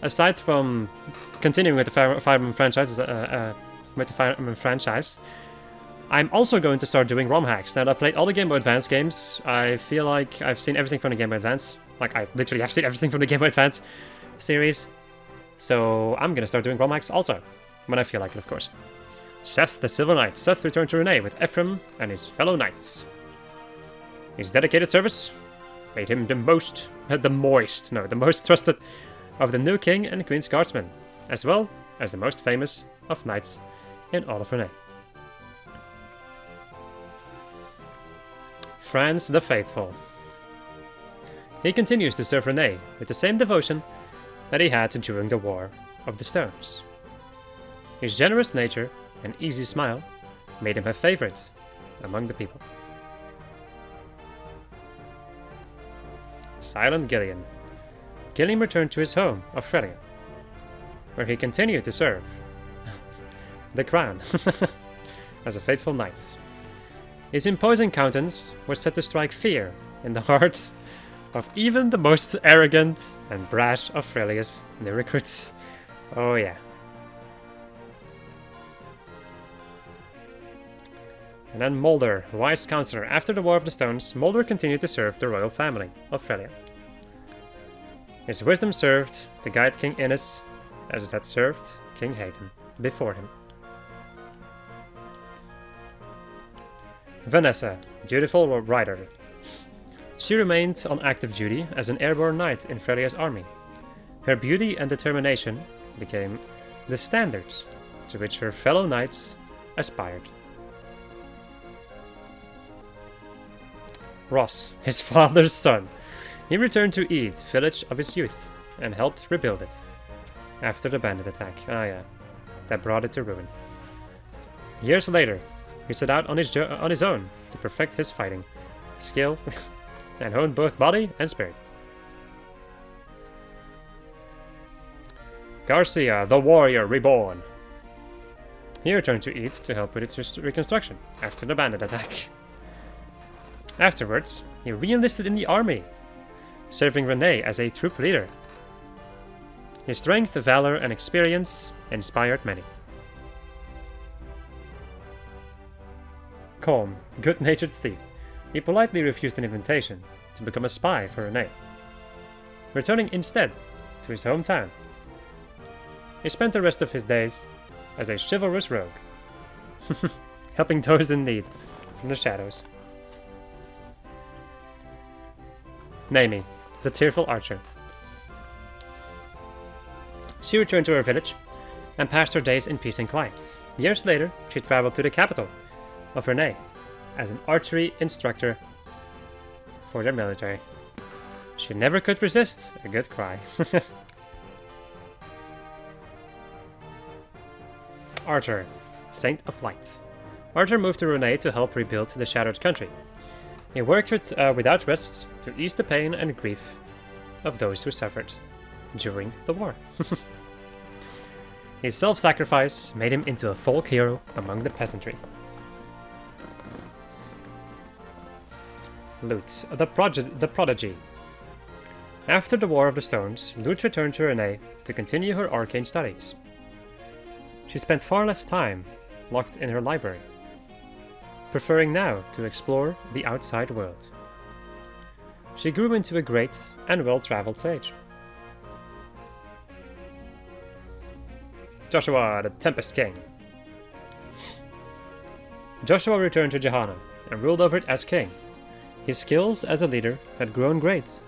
aside from continuing with the Fire Emblem franchise, I'm also going to start doing ROM hacks. Now that I've played all the Game Boy Advance games, I feel like I've seen everything from the Game Boy Advance. Like, I literally have seen everything from the Game Boy Advance series. So I'm gonna start doing ROM hacks also, when I feel like it, of course. Seth the Silver Knight. Seth returned to Renee with Ephraim and his fellow knights. His dedicated service made him the most trusted of the new king and queen's guardsmen, as well as the most famous of knights in all of Renee. Franz the Faithful. He continues to serve Renee with the same devotion that he had during the War of the Stones. His generous nature and easy smile made him a favorite among the people. Silent Gillian. Gillian returned to his home of Frelia, where he continued to serve the crown as a faithful knight. His imposing countenance was set to strike fear in the hearts of even the most arrogant and brash of Frelia's new recruits. Oh yeah. And then Mulder, wise counselor. After the War of the Stones, Mulder continued to serve the royal family of Frelia. His wisdom served to guide King Innes as it had served King Hayden before him. Vanessa, dutiful rider. She remained on active duty as an airborne knight in Frelia's army. Her beauty and determination became the standards to which her fellow knights aspired. Ross, his father's son. He returned to Ede, village of his youth, and helped rebuild it after the bandit attack. Ah yeah, that brought it to ruin. Years later, he set out on his own to perfect his fighting skill and hone both body and spirit. Garcia, the warrior reborn. He returned to Ede to help with its reconstruction after the bandit attack. Afterwards, he re-enlisted in the army, serving Renee as a troop leader. His strength, valor, and experience inspired many. Calm, good-natured Steve. He politely refused an invitation to become a spy for Renee, returning instead to his hometown. He spent the rest of his days as a chivalrous rogue, helping those in need from the shadows. Naomi, the tearful archer. She returned to her village and passed her days in peace and quiet. Years later, she traveled to the capital of Renee as an archery instructor for their military. She never could resist a good cry. Arthur, Saint of Light. Arthur moved to Renee to help rebuild the shattered country. He worked without rest to ease the pain and grief of those who suffered during the war. His self-sacrifice made him into a folk hero among the peasantry. Lute, the prodigy. After the War of the Stones, Lute returned to Renee to continue her arcane studies. She spent far less time locked in her library, preferring now to explore the outside world. She grew into a great and well-traveled sage. Joshua, the Tempest King. Joshua returned to Johanna and ruled over it as king. His skills as a leader had grown great,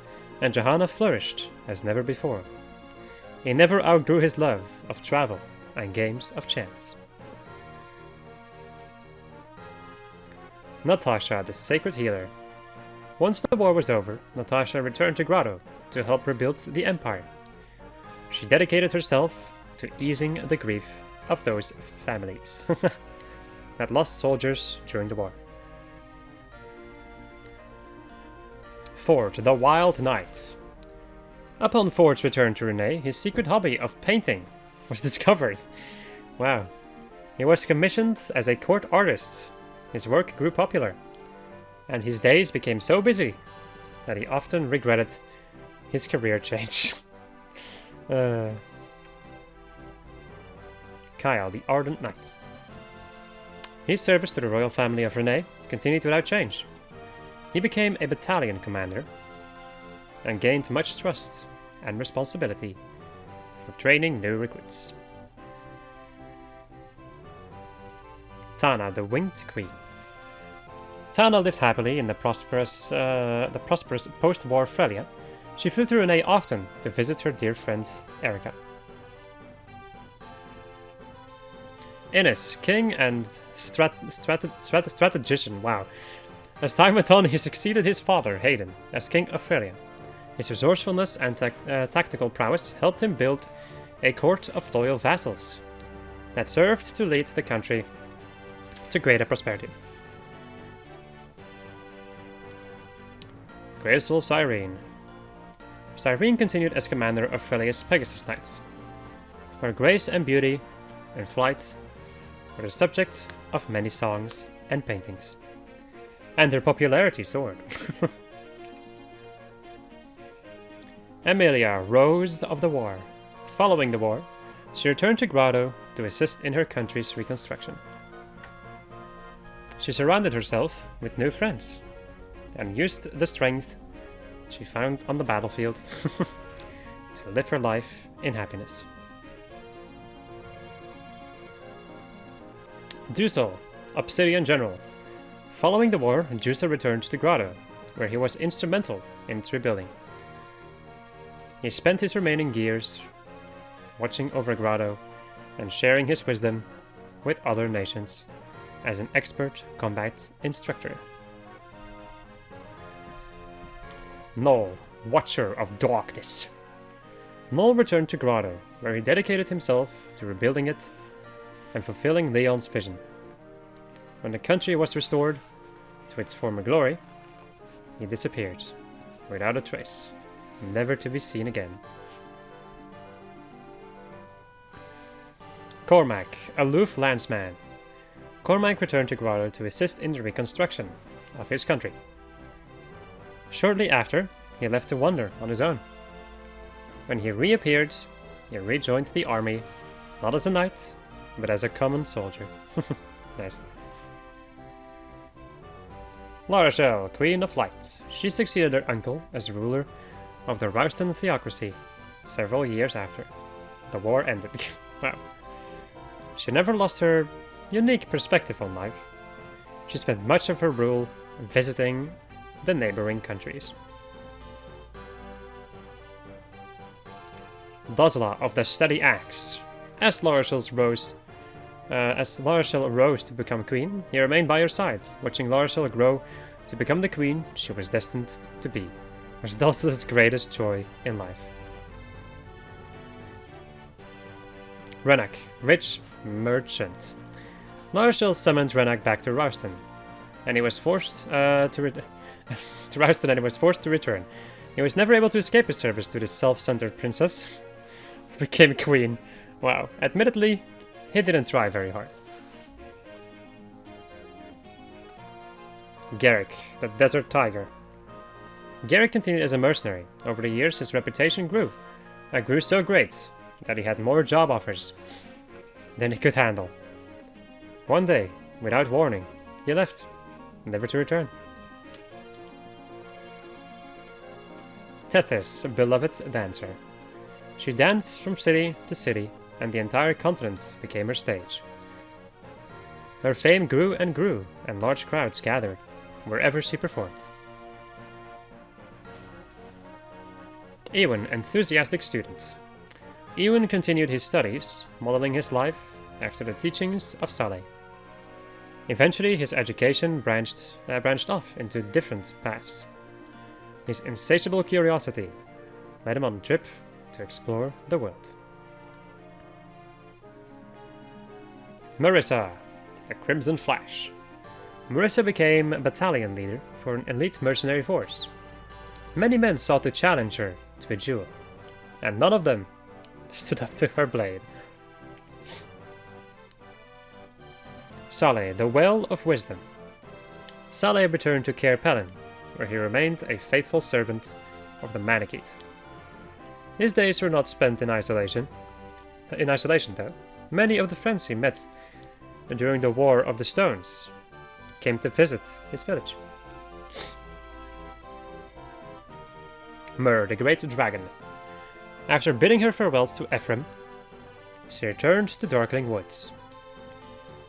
and Johanna flourished as never before. He never outgrew his love of travel and games of chance. Natasha, the sacred healer. Once the war was over, Natasha returned to Grotto to help rebuild the empire. She dedicated herself to easing the grief of those families that lost soldiers during the war. Ford, the Wild Knight. Upon Ford's return to Renee, his secret hobby of painting was discovered. Wow. He was commissioned as a court artist. His work grew popular, and his days became so busy that he often regretted his career change. Kyle, the Ardent Knight. His service to the royal family of Renee continued without change. He became a battalion commander and gained much trust and responsibility for training new recruits. Tana, the Winged Queen. Tana lived happily in the prosperous post-war Frelia. She flew to Renee often to visit her dear friend Erica. Innes, king and strategician. Wow. As time went on, he succeeded his father, Hayden, as king of Frelia. His resourcefulness and tactical prowess helped him build a court of loyal vassals that served to lead the country to greater prosperity. Graceful Cyrene. Cyrene continued as commander of Frelia's Pegasus Knights, where grace and beauty and flight were the subject of many songs and paintings, and their popularity soared. Emilia, Rose of the War. Following the war, she returned to Grotto to assist in her country's reconstruction. She surrounded herself with new friends and used the strength she found on the battlefield to live her life in happiness. Dusel, Obsidian General. Following the war, Dusel returned to Grotto, where he was instrumental in its rebuilding. He spent his remaining years watching over Grotto and sharing his wisdom with other nations as an expert combat instructor. Noel, Watcher of Darkness. Noel returned to Grotto, where he dedicated himself to rebuilding it and fulfilling Leon's vision. When the country was restored to its former glory, he disappeared without a trace, never to be seen again. Cormac, Aloof Landsman. Cormac returned to Grotto to assist in the reconstruction of his country. Shortly after, he left to wander on his own. When he reappeared, he rejoined the army, not as a knight, but as a common soldier. Nice. Larachelle, Queen of Light. She succeeded her uncle as ruler of the Roustan theocracy several years after the war ended. Wow. She never lost her unique perspective on life. She spent much of her rule visiting the neighboring countries. Dozla of the Steady Axe. As Larachelle rose to become queen, he remained by her side, watching Larachelle grow to become the queen she was destined to be. Was Dozla's greatest joy in life. Renak, Rich Merchant. Larachelle summoned Renak back to Roustan, and he was forced to return. He was never able to escape his service to this self-centered princess, who became queen. Wow. Admittedly, he didn't try very hard. Garrick, the Desert Tiger. Garrick continued as a mercenary. Over the years, his reputation grew. It grew so great that he had more job offers than he could handle. One day, without warning, he left, never to return. Tethys, a beloved dancer. She danced from city to city, and the entire continent became her stage. Her fame grew, and large crowds gathered wherever she performed. Ewan, enthusiastic student. Ewan continued his studies, modeling his life after the teachings of Saleh. Eventually, his education branched off into different paths. His insatiable curiosity led him on a trip to explore the world. Marissa, the Crimson Flash. Marissa became battalion leader for an elite mercenary force. Many men sought to challenge her to a duel, and none of them stood up to her blade. Saleh, the Well of Wisdom. Saleh returned to Caer Pelin, where he remained a faithful servant of the Manakith. His days were not spent in isolation. Though, many of the friends he met during the War of the Stones came to visit his village. Mur, the Great Dragon. After bidding her farewells to Ephraim, she returned to Darkling Woods.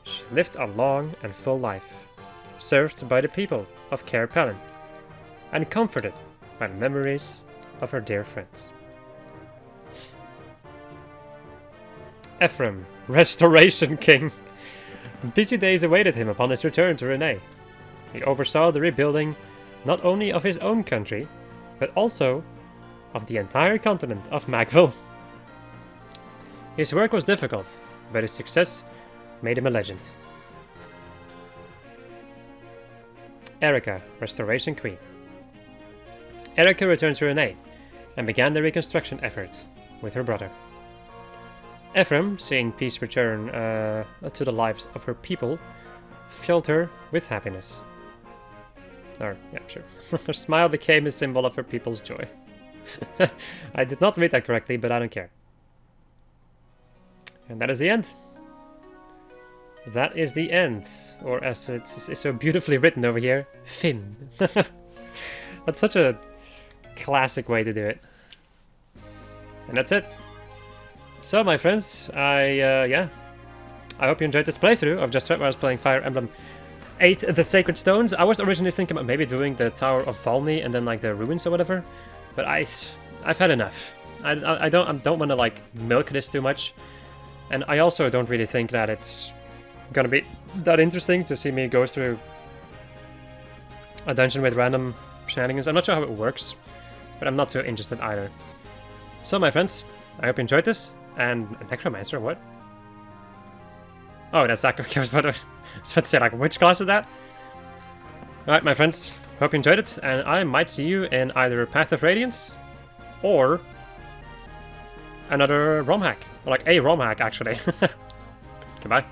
She lived a long and full life, served by the people of Caer Pelin, and comforted by the memories of her dear friends. Ephraim, Restoration King. Busy days awaited him upon his return to Renais. He oversaw the rebuilding not only of his own country, but also of the entire continent of Magville. His work was difficult, but his success made him a legend. Erica, Restoration Queen. Erica returned to Renais and began the reconstruction effort with her brother. Ephraim, seeing peace return to the lives of her people, filled her with happiness. Her smile became a symbol of her people's joy. I did not read that correctly, but I don't care. And that is the end. That is the end. Or as it's so beautifully written over here, Finn. That's such a classic way to do it. And that's it. So, my friends, I hope you enjoyed this playthrough of Just Red, where I was playing Fire Emblem 8, The Sacred Stones. I was originally thinking about maybe doing the Tower of Valny and then like the ruins or whatever, but I've had enough. I don't want to like milk this too much, and I also don't really think that it's gonna be that interesting to see me go through a dungeon with random shenanigans. I'm not sure how it works, but I'm not too interested either. So, my friends, I hope you enjoyed this. And Necromancer, what? Oh, that's Zach. I was about to say, like, which class is that? Alright, my friends, hope you enjoyed it, and I might see you in either Path of Radiance or another ROM hack. Or like a ROM hack, actually. Goodbye.